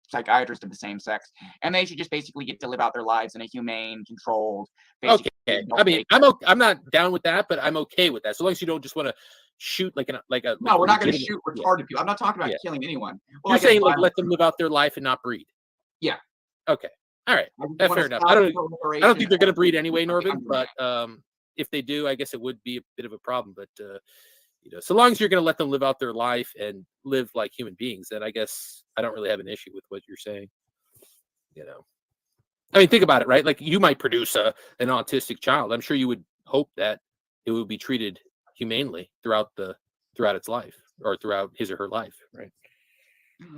psychiatrist of the same sex, and they should just basically get to live out their lives in a humane, controlled. Basically, Okay, I mean, I'm not down with that, but I'm okay with that, so long as you don't just want to shoot like a. No, we're not going to shoot retarded people. I'm not talking about killing anyone. Well, You're saying like let them live out their life and not breed. Yeah. Okay. All right. That's fair enough. I don't think they're going to breed anyway, Norvin. But if they do, I guess it would be a bit of a problem. But so long as you're going to let them live out their life and live like human beings, then I guess I don't really have an issue with what you're saying. I mean, think about it, right? Like you might produce an autistic child. I'm sure you would hope that it would be treated humanely throughout its life or throughout his or her life, right?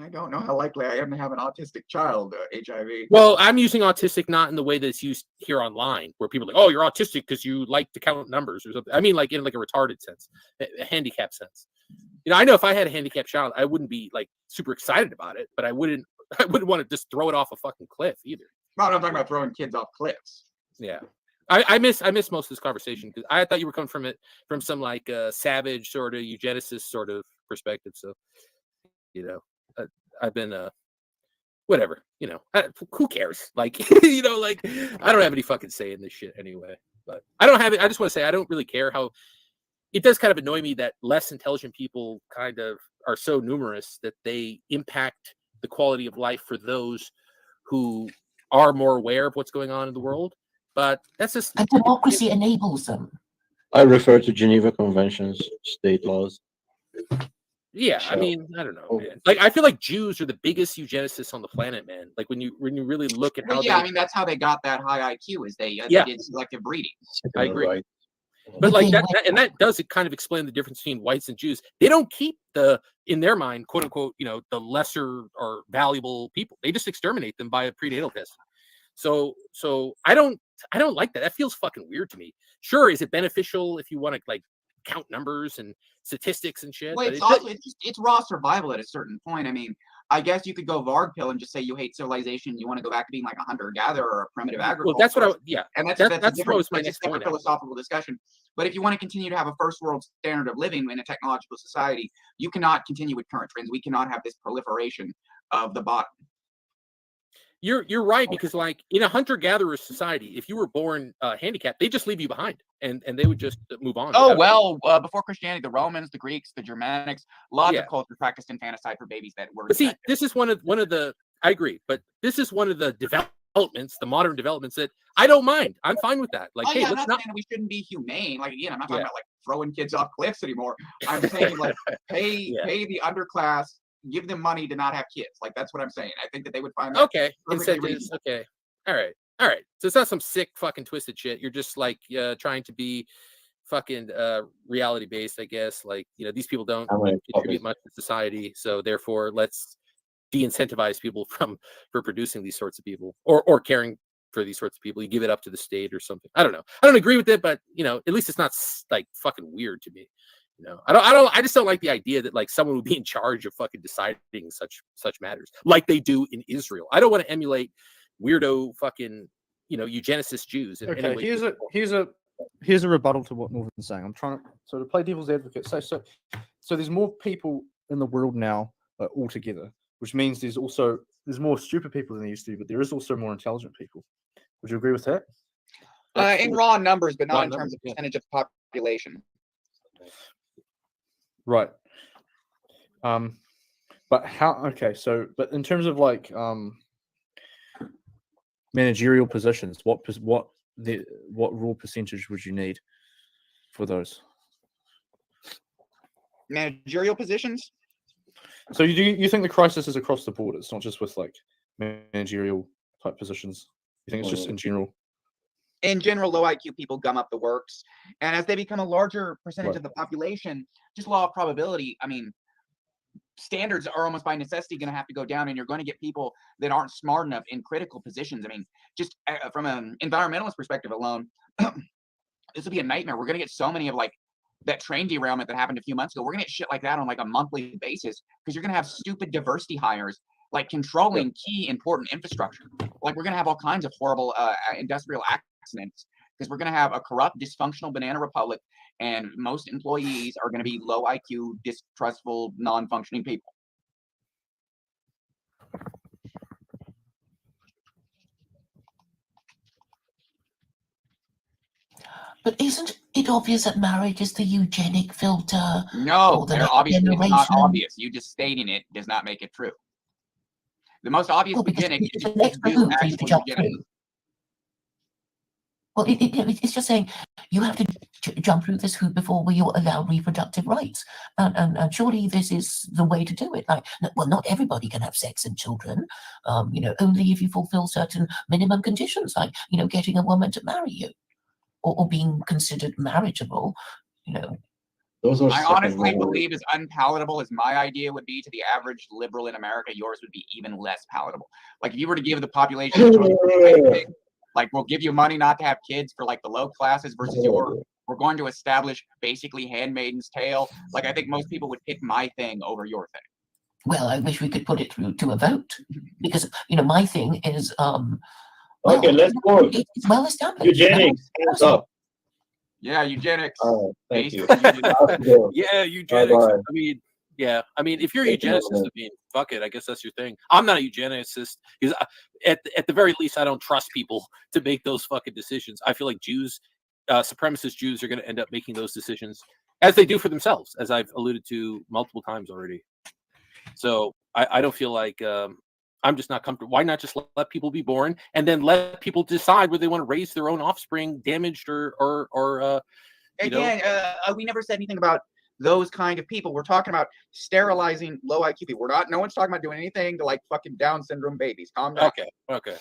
I don't know how likely I am to have an autistic child, HIV. Well, I'm using autistic not in the way that it's used here online, where people are like, oh, you're autistic because you like to count numbers or something. I mean, like in like a retarded sense, a handicap sense. I know if I had a handicapped child, I wouldn't be like super excited about it, but I wouldn't want to just throw it off a fucking cliff either. No, I'm talking about throwing kids off cliffs. Yeah. I miss most of this conversation because I thought you were coming from some like savage sort of eugenicist sort of perspective. So, I've been whatever, who cares? Like, like I don't have any fucking say in this shit anyway. But I don't have it. I just want to say I don't really care how. It does kind of annoy me that less intelligent people kind of are so numerous that they impact the quality of life for those who are more aware of what's going on in the world. But that's just and democracy enables them. I refer to Geneva Conventions, state laws. Yeah, I mean, I don't know, man. Like, I feel like Jews are the biggest eugenicists on the planet, man. Like when you really look at how. I mean, that's how they got that high IQ is they did selective breeding. I agree. Right. But like that does kind of explain the difference between whites and Jews. They don't keep in their mind, quote unquote, the lesser or valuable people. They just exterminate them by a prenatal testing. So I don't like that. That feels fucking weird to me. Sure, is it beneficial if you want to like count numbers and statistics and shit? Well, it's raw survival at a certain point. I mean, I guess you could go Varg pill and just say you hate civilization, you want to go back to being like a hunter-gatherer or a primitive agriculture. Well, that's what and that's my next different philosophical discussion. But if you want to continue to have a first world standard of living in a technological society, you cannot continue with current trends. We cannot have this proliferation of the bot. You're right, because like in a hunter-gatherer society, if you were born handicapped, they just leave you behind and they would just move on. Oh, well, before Christianity, the Romans, the Greeks, the Germanics, lots of cultures practiced infanticide for babies that were. But see, this is one of the. I agree, but this is one of the developments, the modern developments that I don't mind. I'm fine with that. Like, hey, I'm let's not saying we shouldn't be humane. Like again, I'm not talking about like throwing kids off cliffs anymore. I'm saying like pay the underclass. Give them money to not have kids. Like that's what I'm saying. I think that they would find that incentives. Okay, all right. So it's not some sick fucking twisted shit. You're just like trying to be fucking reality based, I guess. Like these people don't contribute much to society, so therefore let's de-incentivize people for producing these sorts of people or caring for these sorts of people. You give it up to the state or something. I don't know. I don't agree with it, but at least it's not like fucking weird to me. I just don't like the idea that like someone would be in charge of fucking deciding such matters like they do in Israel. I don't want to emulate weirdo fucking eugenicist Jews. Okay, here's a rebuttal to what Norvin's saying. I'm trying to play devil's advocate. So there's more people in the world now altogether, which means there's more stupid people than there used to be, but there is also more intelligent people. Would you agree with that? In raw numbers, but not in terms of percentage of the population. Right. But how? Okay, but in terms of like managerial positions, what raw percentage would you need for those managerial positions? So you think the crisis is across the board? It's not just with like managerial type positions. You think it's just in general? In general, low IQ people gum up the works, and as they become a larger percentage of the population, just law of probability. I mean, standards are almost by necessity going to have to go down, and you're going to get people that aren't smart enough in critical positions. I mean, just from an environmentalist perspective alone, this would be a nightmare. We're going to get so many of like that train derailment that happened a few months ago. We're going to get shit like that on like a monthly basis because you're going to have stupid diversity hires like controlling key important infrastructure. Like we're going to have all kinds of horrible industrial accidents because we're going to have a corrupt, dysfunctional banana republic, and most employees are going to be low IQ, distrustful, non-functioning people. But isn't it obvious that marriage is the eugenic filter? No, Or the they're next obviously it's not generation? obvious. You just stating it does not make it true. The most obvious Well, because eugenic it's is an to extra do hoop for you to actual jump eugenics. through. Well, it's just saying you have to jump through this hoop before we allow reproductive rights, and surely this is the way to do it. Like, well, not everybody can have sex and children. Only if you fulfill certain minimum conditions, like getting a woman to marry you, or being considered marriageable. Those are I honestly second-hand. believe as unpalatable as my idea would be to the average liberal in America, yours would be even less palatable. Like if you were to give the population a choice between things, like we'll give you money not to have kids for like the low classes versus we're going to establish basically Handmaid's Tale. Like I think most people would pick my thing over your thing. Well, I wish we could put it through to a vote, because my thing is Okay, let's vote. it's well established. Eugenics, hands up. Yeah, eugenics. Thank you. Yeah, eugenics. Bye-bye. I mean, if you're a Thank you, eugenicist, man. I mean, fuck it. I guess that's your thing. I'm not a eugenicist because at the very least, I don't trust people to make those fucking decisions. I feel like Jews, supremacist Jews, are going to end up making those decisions as they do for themselves, as I've alluded to multiple times already. So I don't feel like I'm just not comfortable. Why not just let people be born and then let people decide whether they want to raise their own offspring damaged or Again, we never said anything about those kind of people. We're talking about sterilizing low IQ people. No one's talking about doing anything to like fucking Down syndrome babies. Calm down. Okay.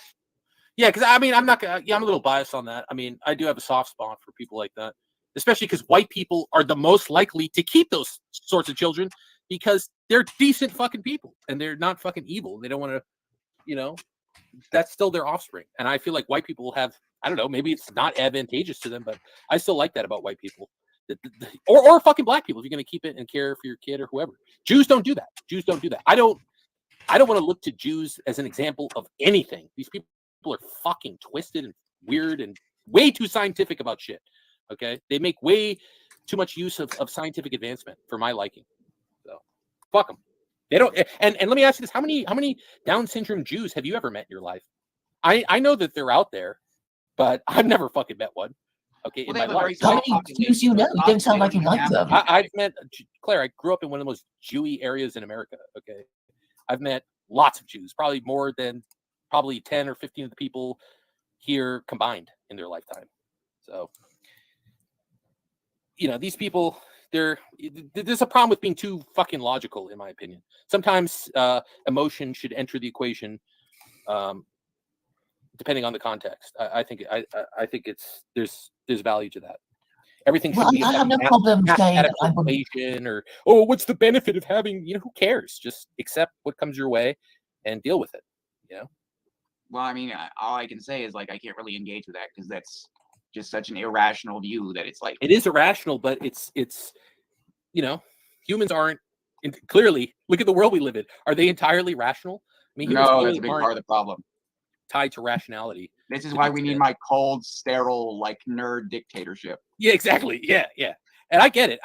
Yeah, because I mean, I'm a little biased on that. I mean, I do have a soft spot for people like that, especially because white people are the most likely to keep those sorts of children because they're decent fucking people and they're not fucking evil. They don't want to, that's still their offspring. And I feel like white people have, I don't know, maybe it's not advantageous to them, but I still like that about white people. Or fucking black people, if you're going to keep it and care for your kid or whoever. Jews don't do that. I don't want to look to Jews as an example of anything. These people are fucking twisted and weird and way too scientific about shit. Okay? They make way too much use of scientific advancement for my liking. So fuck them. They don't. And let me ask you this: how many Down syndrome Jews have you ever met in your life? I know that they're out there, but I've never fucking met one. Okay, Well, in my life. How many Jews you know? You don't sound like you like them. I've met Claire. I grew up in one of the most Jewy areas in America. Okay, I've met lots of Jews, probably more than 10 or 15 of the people here combined in their lifetime. So, these people. There's a problem with being too fucking logical, in my opinion. Sometimes emotion should enter the equation, depending on the context. I think there's value to that. Everything should be I have no problem saying I would. Or what's the benefit of having? Who cares? Just accept what comes your way and deal with it. Well, I mean, all I can say is like I can't really engage with that because that's just such an irrational view that it's like it is irrational, but it's humans aren't clearly look at the world we live in. Are they entirely rational? I mean, no, that's a big part of the problem. Tied to rationality. This is why we need my cold, sterile, like nerd dictatorship. Yeah, exactly. Yeah. And I get it.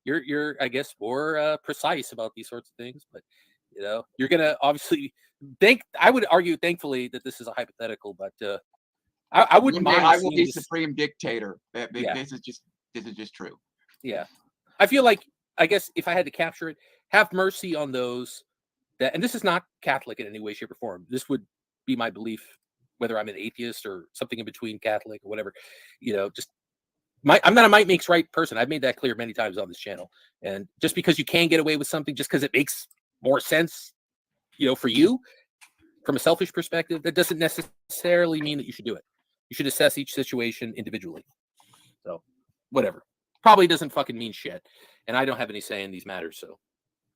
You're I guess more precise about these sorts of things, but you're gonna obviously I would argue, thankfully, that this is a hypothetical, but I wouldn't mind. I will be supreme dictator. This is just true. Yeah, I feel like I guess if I had to capture it, have mercy on those that, and this is not Catholic in any way, shape, or form. This would be my belief, whether I'm an atheist or something in between Catholic or whatever. I'm not a might makes right person. I've made that clear many times on this channel. And just because you can get away with something, just because it makes more sense, for you from a selfish perspective, that doesn't necessarily mean that you should do it. You should assess each situation individually. So, whatever. Probably doesn't fucking mean shit. And I don't have any say in these matters, so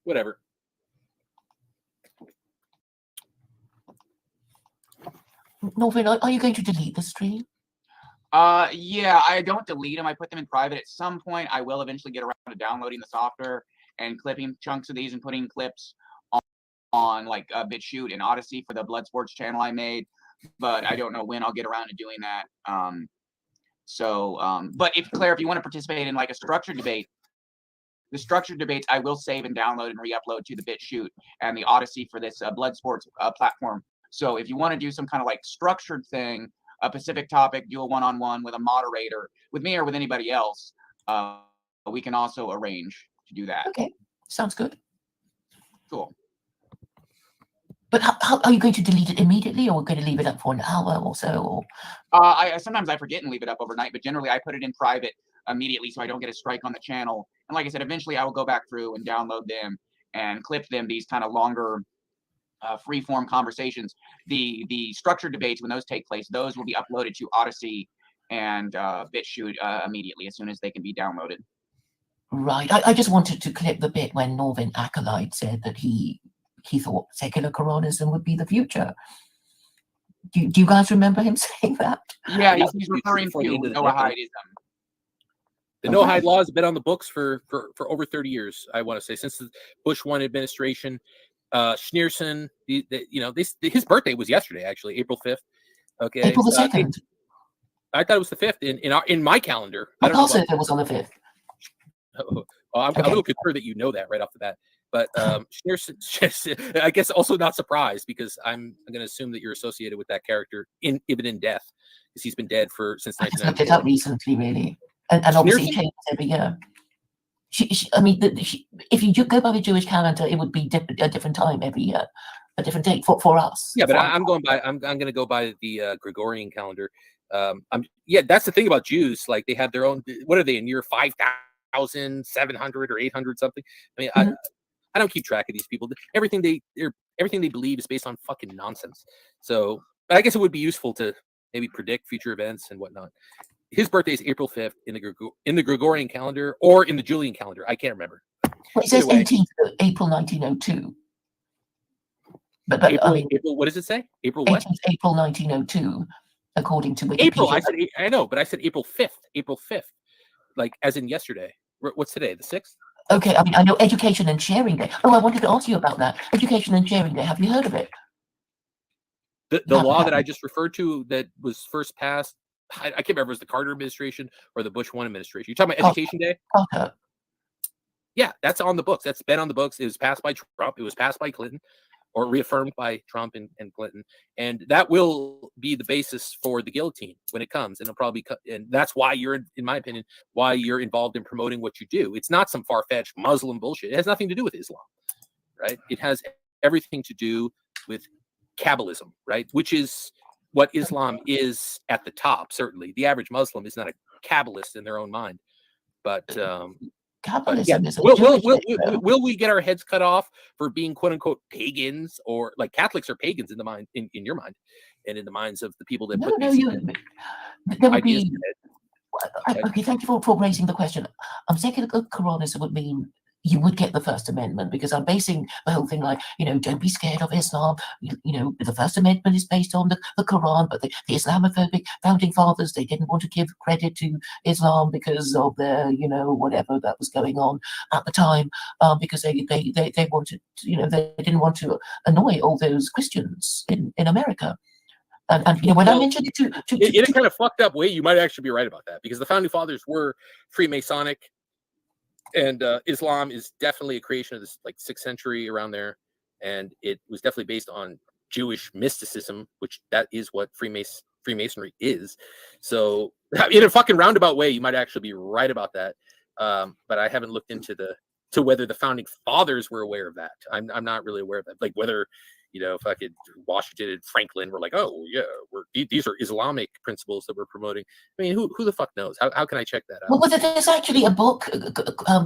whatever. Norvin, are you going to delete the stream? Yeah, I don't delete them. I put them in private. At some point, I will eventually get around to downloading the software and clipping chunks of these and putting clips on like BitChute and Odyssey for the Blood Sports channel I made. But I don't know when I'll get around to doing that. But if Claire, if you want to participate in like a structured debate, the structured debates I will save and download and re-upload to the BitChute and the Odyssey for this Blood Sports platform. So if you want to do some kind of like structured thing, a specific topic, do a one-on-one with a moderator, with me or with anybody else, we can also arrange to do that. Okay, sounds good. Cool. But how are you going to delete it immediately, or we're going to leave it up for an hour or so? Or I sometimes I forget and leave it up overnight, but generally I put it in private immediately so I don't get a strike on the channel. And like I said, eventually I will go back through and download them and clip them, these kind of longer free form conversations. The structured debates, when those take place, those will be uploaded to Odyssey and BitChute immediately as soon as they can be downloaded. right, I just wanted to clip the bit when Norvin Acolyte said that he thought secular Quranism would be the future. Do you guys remember him saying that? Yeah, he's referring to Noahidism. The Noahide law has been on the books for over 30 years, I want to say, since the Bush 1 administration. Schneerson, his birthday was yesterday, actually, April 5th. Okay, April the 2nd. I thought it was the 5th in my calendar. I also it was on the 5th. I'm a little concerned that you know that right off the bat. But Schneerson, I guess also not surprised, because I'm going to assume that you're associated with that character even in death, because he's been dead since I just looked it 1994. up recently, really, and obviously it changes every year. I mean, if you go by the Jewish calendar, it would be a different time every year, a different date for us. Yeah, but I'm going to go by the Gregorian calendar. That's the thing about Jews. Like, they have their own. What are they in year 5,700 or 800 something? I mean, I don't keep track of these people. Everything they believe is based on fucking nonsense. So, I guess it would be useful to maybe predict future events and whatnot. His birthday is April 5th in the Gregorian calendar, or in the Julian calendar. I can't remember. Well, it says 18th April 1902. But April, I mean, April, what does it say? April what? 18th April 1902, according to Wikipedia. April. I know, but I said April 5th. April 5th, like as in yesterday. What's today? The 6th? Okay, I mean, I know Education and Sharing Day. Oh, I wanted to ask you about that. Education and Sharing Day. Have you heard of it? The law that I just referred to that was first passed, I can't remember if it was the Carter administration or the Bush 1 administration. You're talking about Education Day? Carter. Yeah, that's on the books. That's been on the books. It was passed by Trump. It was passed by Clinton, or reaffirmed by Trump and Clinton. And that will be the basis for the guillotine when it comes. And it'll probably and that's why in my opinion, why you're involved in promoting what you do. It's not some far-fetched Muslim bullshit. It has nothing to do with Islam, right? It has everything to do with Kabbalism, right? Which is what Islam is at the top. Certainly, the average Muslim is not a Kabbalist in their own mind, but Kabbalism is a will we get our heads cut off for being quote unquote pagans, or like Catholics are pagans in the mind in your mind and in the minds of the people that put these there would ideas be. in their head. Okay, thank you for raising the question. Secular Quranism would mean you would get the First Amendment, because I'm basing the whole thing like, don't be scared of Islam. The First Amendment is based on the Quran, but the Islamophobic founding fathers, they didn't want to give credit to Islam because of their, whatever that was going on at the time, because they wanted, they didn't want to annoy all those Christians in America. And when I mentioned it in a kind of fucked up way, you might actually be right about that, because the founding fathers were Freemasonic. And Islam is definitely a creation of this, like, 6th century, around there, and it was definitely based on Jewish mysticism, which that is what Freemasonry is. So, in a fucking roundabout way, you might actually be right about that. But I haven't looked into whether the founding fathers were aware of that. I'm not really aware of that. Like, whether fucking Washington and Franklin were like, oh yeah, these are Islamic principles that we're promoting. I mean, who the fuck knows? How can I check that out? Well, there's actually a book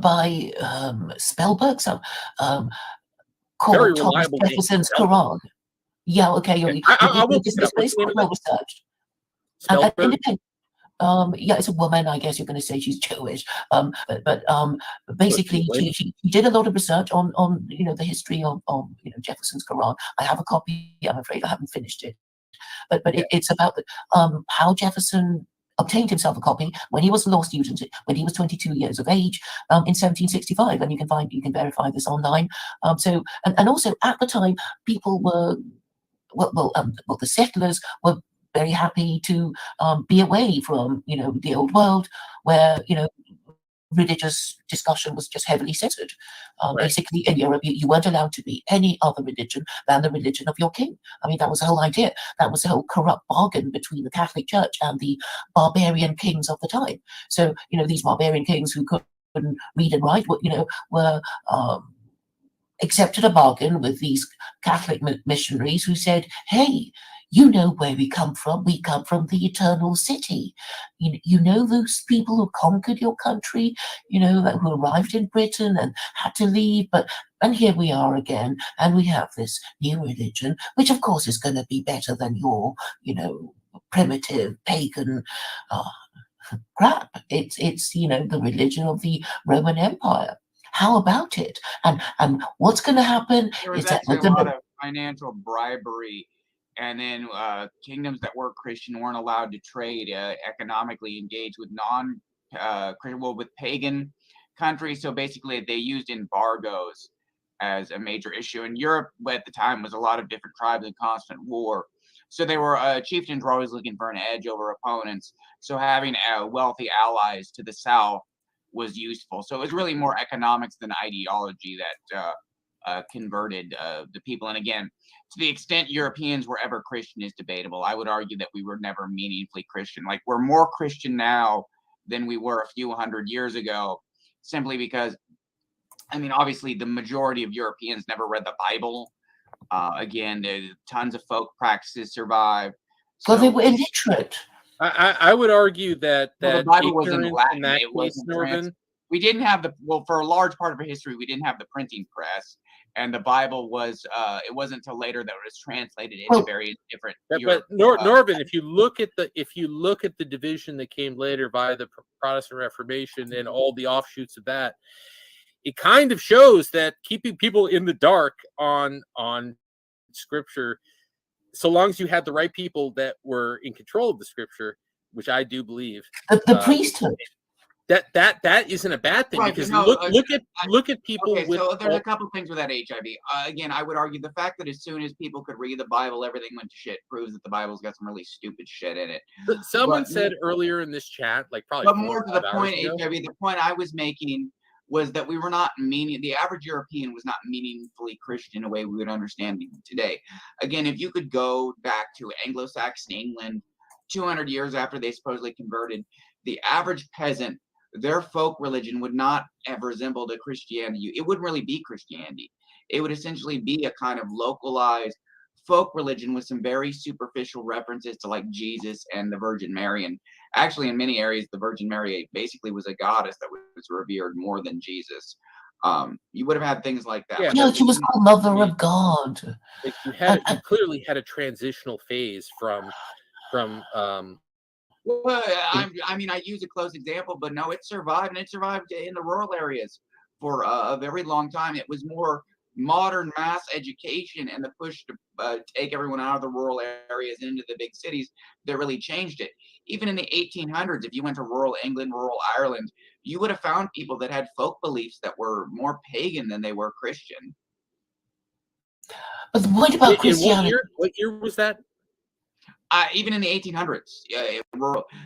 by Spellberg, called Thomas Jefferson's Quran. Yeah, okay. It's well researched. It's a woman. I guess you're going to say she's Jewish. But basically, she did a lot of research on the history of Jefferson's Quran. I have a copy. I'm afraid I haven't finished it. But it's about how Jefferson obtained himself a copy when he was a law student, when he was 22 years of age, in 1765, and you can verify this online. And also at the time, people were the settlers were very happy to be away from the old world, where religious discussion was just heavily censored. Right. Basically, in Europe, you weren't allowed to be any other religion than the religion of your king. I mean, that was the whole idea. That was the whole corrupt bargain between the Catholic Church and the barbarian kings of the time. So, these barbarian kings who couldn't read and write, were accepted a bargain with these Catholic missionaries who said, hey, you know where we come from. We come from the eternal city. You know those people who conquered your country, who arrived in Britain and had to leave, and here we are again, and we have this new religion, which of course is going to be better than your, primitive pagan crap. It's the religion of the Roman Empire. How about it? And what's going to happen There was is that actually a lot of financial bribery, and then kingdoms that were Christian weren't allowed to trade economically, engage with with pagan countries. So basically, they used embargoes as a major issue. And Europe at the time was a lot of different tribes in constant war. So they were chieftains were always looking for an edge over opponents. So having wealthy allies to the south was useful. So it was really more economics than ideology that converted the people. And again, to the extent Europeans were ever Christian is debatable. I would argue that we were never meaningfully Christian. Like, we're more Christian now than we were a few hundred years ago, simply because, obviously the majority of Europeans never read the Bible. Again, tons of folk practices survive. So they were illiterate. I would argue that the Bible was in ignorance Latin. in that It case, wasn't Norvin, we didn't have for a large part of our history, we didn't have the printing press, and the Bible was it wasn't until later that it was translated into various different. Norvin, if you look at the division that came later via the Protestant Reformation and all the offshoots of that, it kind of shows that keeping people in the dark on Scripture, so long as you had the right people that were in control of the Scripture, which I do believe, the priesthood, that isn't a bad thing, because look at people. Okay, so there's a couple things with that HIV. Again, I would argue the fact that as soon as people could read the Bible, everything went to shit, proves that the Bible's got some really stupid shit in it. Someone said earlier in this chat, like probably. But more to the point, HIV. The point I was making was that we were not the average European was not meaningfully Christian in a way we would understand today. Again, if you could go back to Anglo-Saxon England 200 years after they supposedly converted, the average peasant, their folk religion would not have resembled a Christianity. It wouldn't really be Christianity. It would essentially be a kind of localized folk religion with some very superficial references to like Jesus and the Virgin Mary. And actually, in many areas, the Virgin Mary basically was a goddess that was revered more than Jesus. You would have had things like that. Yeah, she was called Mother of God. Like you clearly had a transitional phase from. Well, I use a close example, but no, it survived, and it survived in the rural areas for a very long time. It was more modern mass education and the push to take everyone out of the rural areas into the big cities that really changed it. Even in the 1800s, if you went to rural England, rural Ireland, you would have found people that had folk beliefs that were more pagan than they were Christian. But the point about Christianity. What year was that? Even in the 1800s,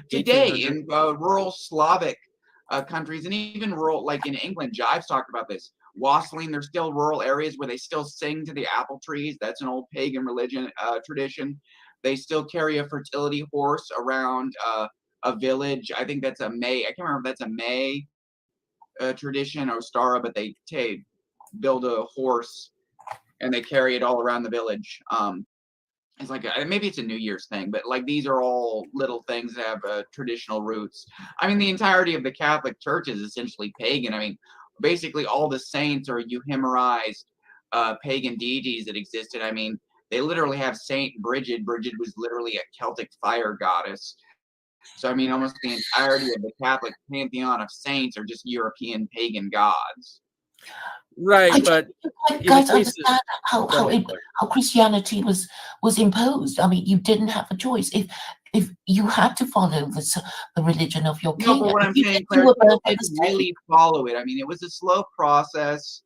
today in rural Slavic countries, and even rural, like in England, Jive's talked about this. Wassailing, there's still rural areas where they still sing to the apple trees. That's an old pagan religion tradition. They still carry a fertility horse around a village. I think that's a May. I can't remember if that's a May tradition or Ostara, but they build a horse and they carry it all around the village. It's like maybe it's a New Year's thing, but like these are all little things that have traditional roots. The entirety of the Catholic Church is essentially pagan. Basically all the saints are euhemerized pagan deities that existed. They literally have Saint Bridget. Bridget was literally a Celtic fire goddess. So almost the entirety of the Catholic pantheon of saints are just European pagan gods. Right, but guys understand how Christianity was imposed. You didn't have a choice. If you had to follow the religion of your king, no, but what I'm saying, Claire, you didn't really follow it. It was a slow process.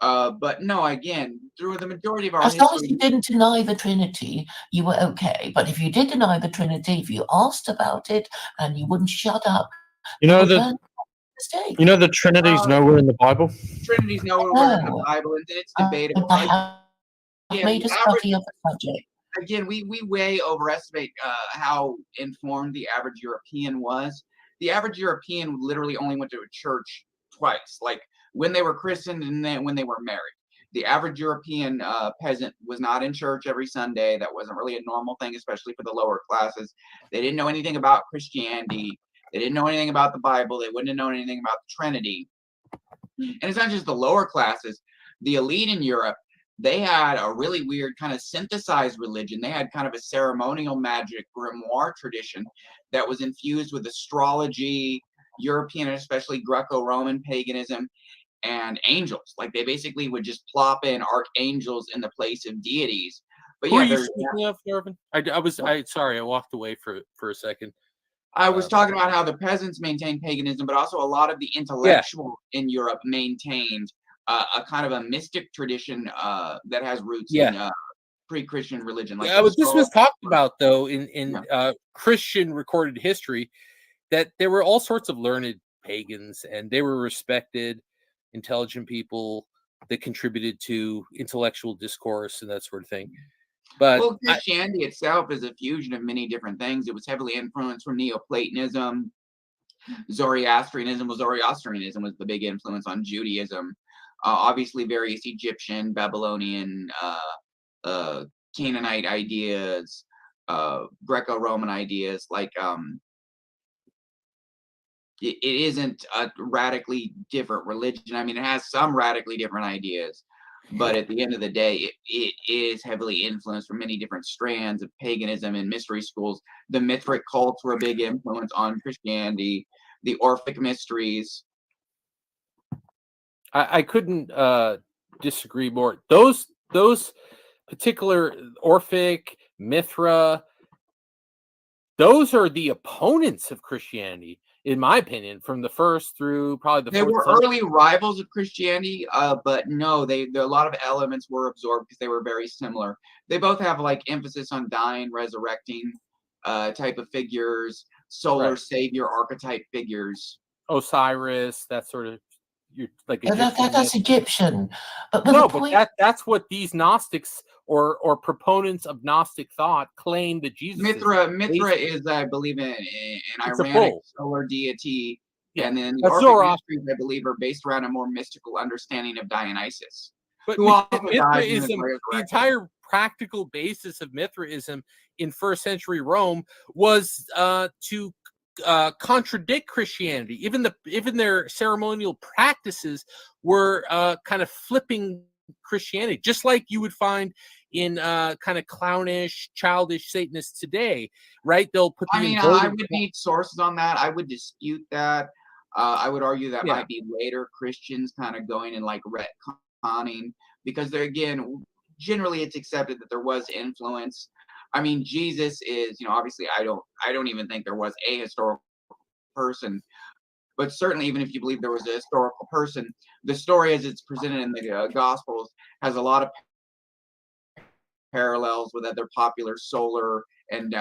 But no, again, through the majority of our history, long as you didn't deny the Trinity, you were okay. But if you did deny the Trinity, if you asked about it and you wouldn't shut up, that mistake. You know the Trinity's nowhere in the Bible. Trinity's nowhere in the Oh. Bible, and it's I debatable. have Yeah, made a the average, study of the subject. again, we way overestimate how informed the average European was. The average European literally only went to a church twice, like when they were christened and then when they were married. The average European peasant was not in church every Sunday. That wasn't really a normal thing, especially for the lower classes. They didn't know anything about Christianity. They didn't know anything about the Bible. They wouldn't have known anything about the Trinity. And it's not just the lower classes. The elite in Europe, they had a really weird kind of synthesized religion. They had kind of a ceremonial magic grimoire tradition that was infused with astrology, European and especially Greco-Roman paganism, and angels. Like they basically would just plop in archangels in the place of deities. But Who yeah, are you there's speaking of, Norvin? Sorry, I walked away for a second. I was talking about how the peasants maintained paganism, but also a lot of the intellectuals in Europe maintained a kind of a mystic tradition that has roots in pre-Christian religion. Like this was talked about though in Christian recorded history, that there were all sorts of learned pagans, and they were respected, intelligent people that contributed to intellectual discourse and that sort of thing. But well, Christianity itself is a fusion of many different things. It was heavily influenced from Neoplatonism, Zoroastrianism. Well, Zoroastrianism was the big influence on Judaism. Obviously, various Egyptian, Babylonian, Canaanite ideas, Greco-Roman ideas. Like it isn't a radically different religion. I mean, it has some radically different ideas. But at the end of the day, it is heavily influenced from many different strands of paganism and mystery schools. The Mithric cults were a big influence on Christianity. The Orphic mysteries. I couldn't disagree more. Those particular Orphic, Mithra, those are the opponents of Christianity, in my opinion, from the first through probably the They fourth were century. early rivals of Christianity, but no, a lot of elements were absorbed because they were very similar. They both have like emphasis on dying, resurrecting type of figures, solar savior archetype figures. Osiris, that sort of like Egyptian. That's Egyptian. But no, but that's what these Gnostics or proponents of Gnostic thought claim that Jesus Mithra is, I believe, an Iranic solar deity. Yeah. And then the Orphic mysteries, I believe, are based around a more mystical understanding of Dionysus. But Mithraism, the entire practical basis of Mithraism in first century Rome was to contradict Christianity. Even their ceremonial practices were kind of flipping Christianity, just like you would find in kind of clownish, childish Satanists today, right? They'll put. I would need sources on that. I would dispute that. I would argue that might be later Christians kind of going and like retconning, because they're, again, generally it's accepted that there was influence. I mean, Jesus is, obviously I don't even think there was a historical person, but certainly even if you believe there was a historical person, the story as it's presented in the Gospels has a lot of parallels with other popular solar and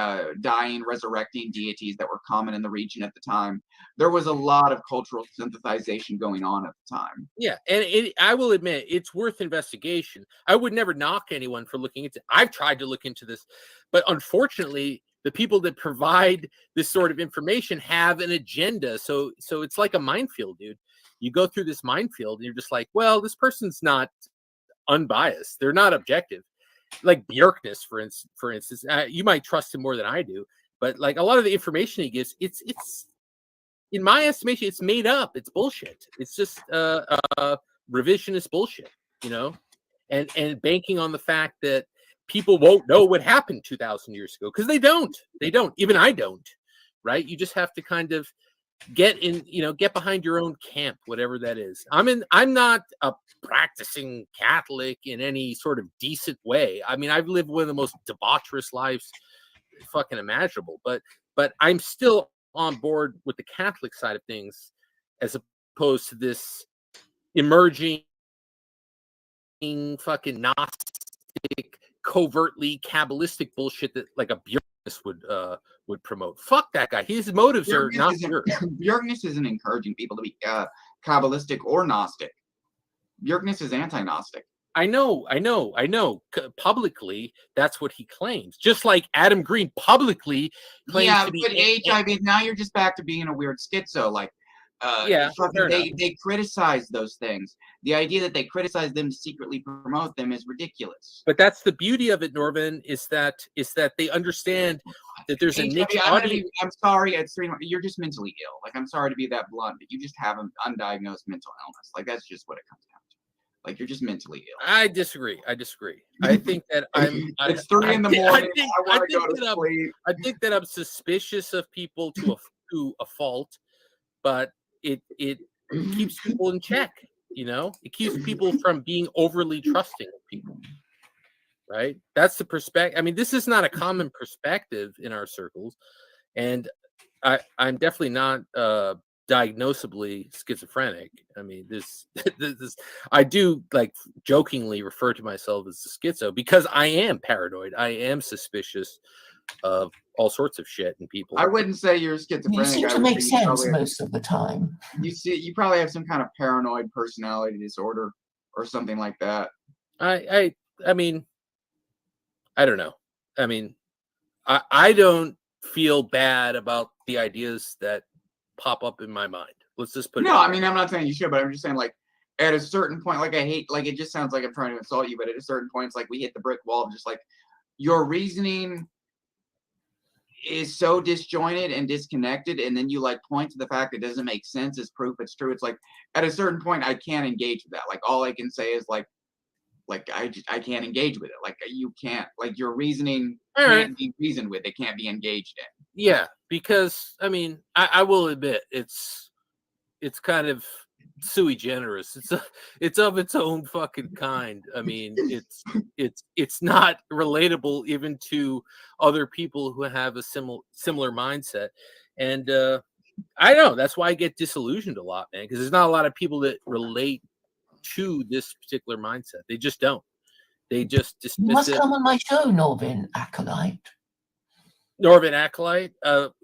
dying, resurrecting deities that were common in the region at the time. There was a lot of cultural synthesization going on at the time. Yeah, and I will admit, it's worth investigation. I would never knock anyone for looking into it. I've tried to look into this, but unfortunately, the people that provide this sort of information have an agenda. So it's like a minefield, dude. You go through this minefield, and you're just like, well, this person's not unbiased. They're not objective. Like Björkness, for instance, you might trust him more than I do, but like a lot of the information he gives, it's in my estimation, it's made up. It's bullshit. It's just revisionist bullshit, and banking on the fact that people won't know what happened 2,000 years ago, because they don't. Even I don't. Right? You just have to kind of get behind your own camp, whatever that is. I'm not a practicing Catholic in any sort of decent way. I mean, I've lived one of the most debaucherous lives fucking imaginable, but I'm still on board with the Catholic side of things, as opposed to this emerging fucking Gnostic, covertly Kabbalistic bullshit that like a would promote. Fuck that guy. His motives are not pure. Bjorkness isn't encouraging people to be Kabbalistic or Gnostic. Bjorkness is anti-Gnostic. I know. Publicly, that's what he claims. Just like Adam Green publicly claims to be. Yeah, but HIV. Now you're just back to being a weird schizo. Like, they criticize those things. The idea that they criticize them to secretly promote them is ridiculous. But that's the beauty of it, Norvin, is that they understand that there's a niche audience. I'm sorry, you're just mentally ill. Like, I'm sorry to be that blunt, but you just have an undiagnosed mental illness. Like, that's just what it comes down to. Like, you're just mentally ill. I disagree. I think that it's 3 in the morning. I want to go to sleep. I think that I'm suspicious of people to a fault, but it keeps people in check. You know, it keeps people from being overly trusting of people. Right? That's the perspective. I mean, this is not a common perspective in our circles, and I'm definitely not diagnosably schizophrenic. I mean, this I do like jokingly refer to myself as a schizo because I am paranoid. I am suspicious of all sorts of shit in people. I wouldn't say you're schizophrenic. You seem to make sense most of the time. You probably have some kind of paranoid personality disorder or something like that. I mean, I don't know. I mean, I don't feel bad about the ideas that pop up in my mind. Let's just put it. No, I mean, I'm not saying you should, but I'm just saying, like, at a certain point, like, it just sounds like I'm trying to insult you, but at a certain point, it's like we hit the brick wall of just like your reasoning is so disjointed and disconnected, and then you like point to the fact it doesn't make sense as proof it's true. It's like at a certain point, I can't engage with that. Like, all I can say is like I can't engage with it. Like, you can't, like, your reasoning can't be reasoned with. It can't be engaged in. Yeah, because I mean, I will admit it's kind of sui generis. It's of its own fucking kind. I mean, it's not relatable even to other people who have a similar mindset. And I know that's why I get disillusioned a lot, man, because there's not a lot of people that relate to this particular mindset. They just don't. They just dismiss You must it. come on my show, Norvin Acolyte. Norvin Acolyte?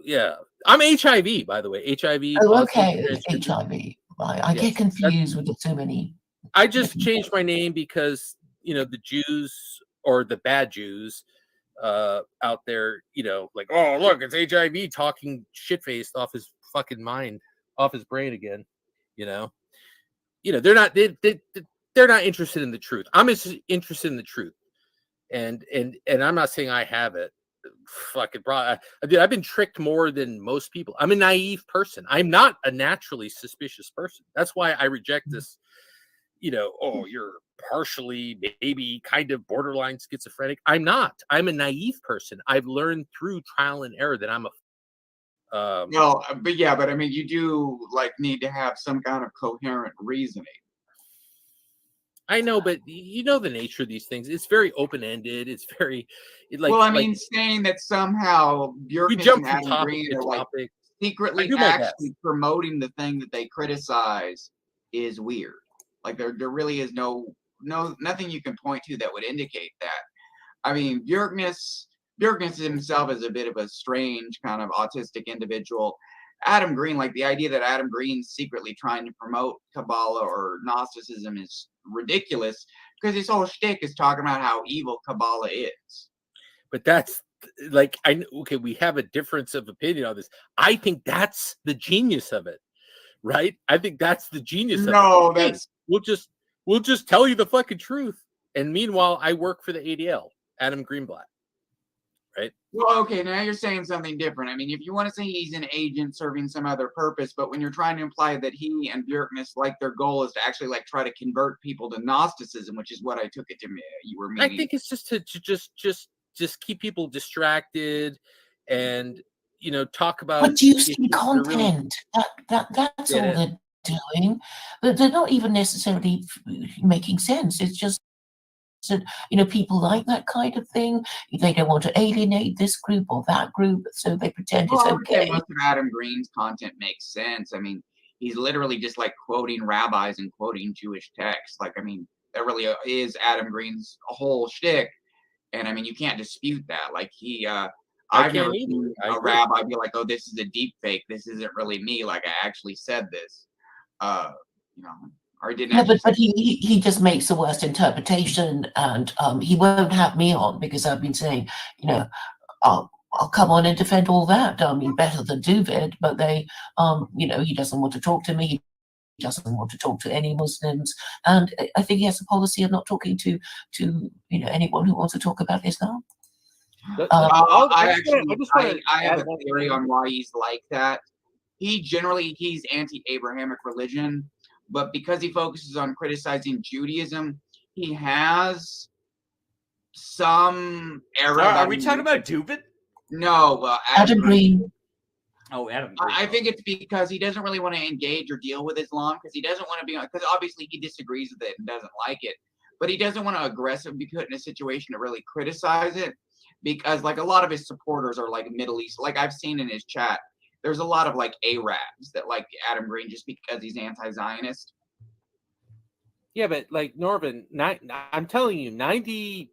Yeah. I'm HIV, by the way. HIV. Oh, okay. HIV. Right. I get confused with so many. I just changed my name because, you know, the Jews or the bad Jews out there, you know, like, oh, look, it's HIV talking shit-faced off his fucking mind, off his brain again, you know. You know, they're not interested in the truth. I'm interested in the truth. And I'm not saying I have it. Fucking dude, I've been tricked more than most people. I'm a naive person. I'm not a naturally suspicious person. That's why I reject this, you know, oh, you're partially, maybe kind of borderline schizophrenic. I'm not. I'm a naive person. I've learned through trial and error that I'm a no, but I mean, you do like need to have some kind of coherent reasoning. I know, but you know the nature of these things. It's very open-ended. It's very well, I mean, saying that somehow Bjorkness and Adam Green are like secretly actually promoting the thing that they criticize is weird. Like there really is nothing you can point to that would indicate that. I mean, Bjorkness himself is a bit of a strange kind of autistic individual. Adam Green, like the idea that Adam Green's secretly trying to promote Kabbalah or Gnosticism is ridiculous because his whole shtick is talking about how evil Kabbalah is. But that's like, we have a difference of opinion on this. I think that's the genius of it, right? I think that's the genius of it. No, that's we'll just tell you the fucking truth. And meanwhile, I work for the ADL, Adam Greenblatt. Right. Well, okay, now you're saying something different. I mean, if you want to say he's an agent serving some other purpose, but when you're trying to imply that he and Bjorkness, like their goal is to actually like try to convert people to Gnosticism, which is what I took it to me you were meaning. I think it's just to just keep people distracted and, you know, talk about producing content. That's all they're doing. But they're not even necessarily making sense. It's just that, you know, people like that kind of thing. They don't want to alienate this group or that group, so they pretend it's okay. Most of Adam Green's content makes sense. I mean, he's literally just like quoting rabbis and quoting Jewish texts. Like, I mean, that really is Adam Green's whole shtick. And I mean, you can't dispute that. Like I've can't never either. seen I a agree. rabbi be like, "Oh, this is a deep fake. This isn't really me. Like I actually said this." You know, or he didn't No, actually but say. he just makes the worst interpretation, and he won't have me on because I've been saying, you know, I'll come on and defend all that. I mean, better than Duvid, but they, you know, he doesn't want to talk to me. He doesn't want to talk to any Muslims, and I think he has a policy of not talking to you know anyone who wants to talk about Islam. I have add a one theory thing. on why he's like that. He's anti-Abrahamic religion, but because he focuses on criticizing Judaism, he has some error. Are we talking about Dubin? No, Adam Green. Oh, Adam. I think it's because he doesn't really want to engage or deal with Islam because he doesn't want to be on. Because obviously he disagrees with it and doesn't like it, but he doesn't want to aggressively be put in a situation to really criticize it because, like, a lot of his supporters are like Middle East. Like I've seen in his chat, there's a lot of like Arabs that like Adam Green just because he's anti-Zionist. Yeah, but like Norvin, I'm telling you, 97-8%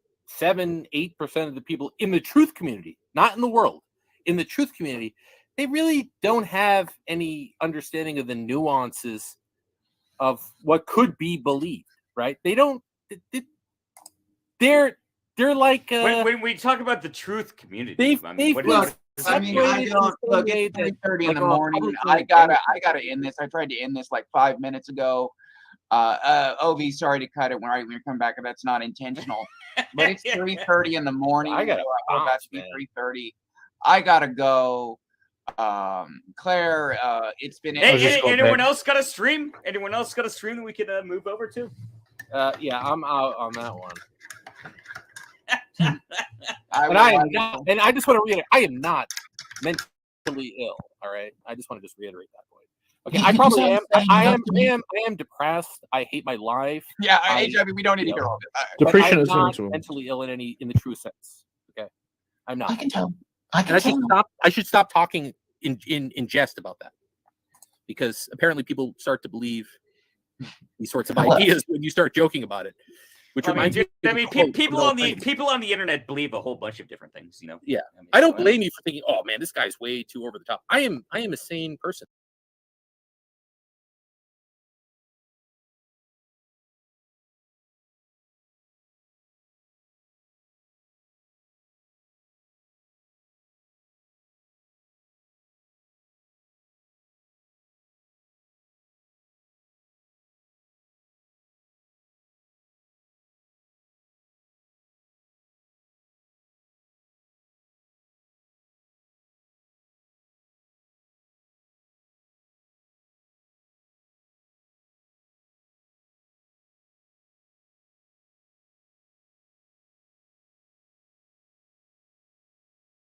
of the people in the truth community, not in the world, in the truth community, they really don't have any understanding of the nuances of what could be believed, right? They don't. They're like when we talk about the truth community, I mean, what Look, does I that mean, mean? I don't look. It's 3:30 in the morning. I gotta end this. I tried to end this like 5 minutes ago. Ov, sorry to cut it when you're coming back. That's not intentional. But it's 3:30 in the morning. I gotta about to be 3:30. I gotta go. Claire, it's been. Anyone else got a stream? Anyone else got a stream that we could move over to? Yeah, I'm out on that one. I and I just want to reiterate, I am not mentally ill. All right, I just want to just reiterate that point. Okay, I probably am. I am depressed. I hate my life. Yeah, HIV. We don't need to hear all this. Depression is not mental. mentally ill in the true sense. Okay, I'm not. I can tell. I should stop talking in jest about that because apparently people start to believe these sorts of ideas when you start joking about it. Which reminds me, people on the internet believe a whole bunch of different things. You know. Yeah, I don't blame you for thinking, "Oh man, this guy's way too over the top." I am a sane person.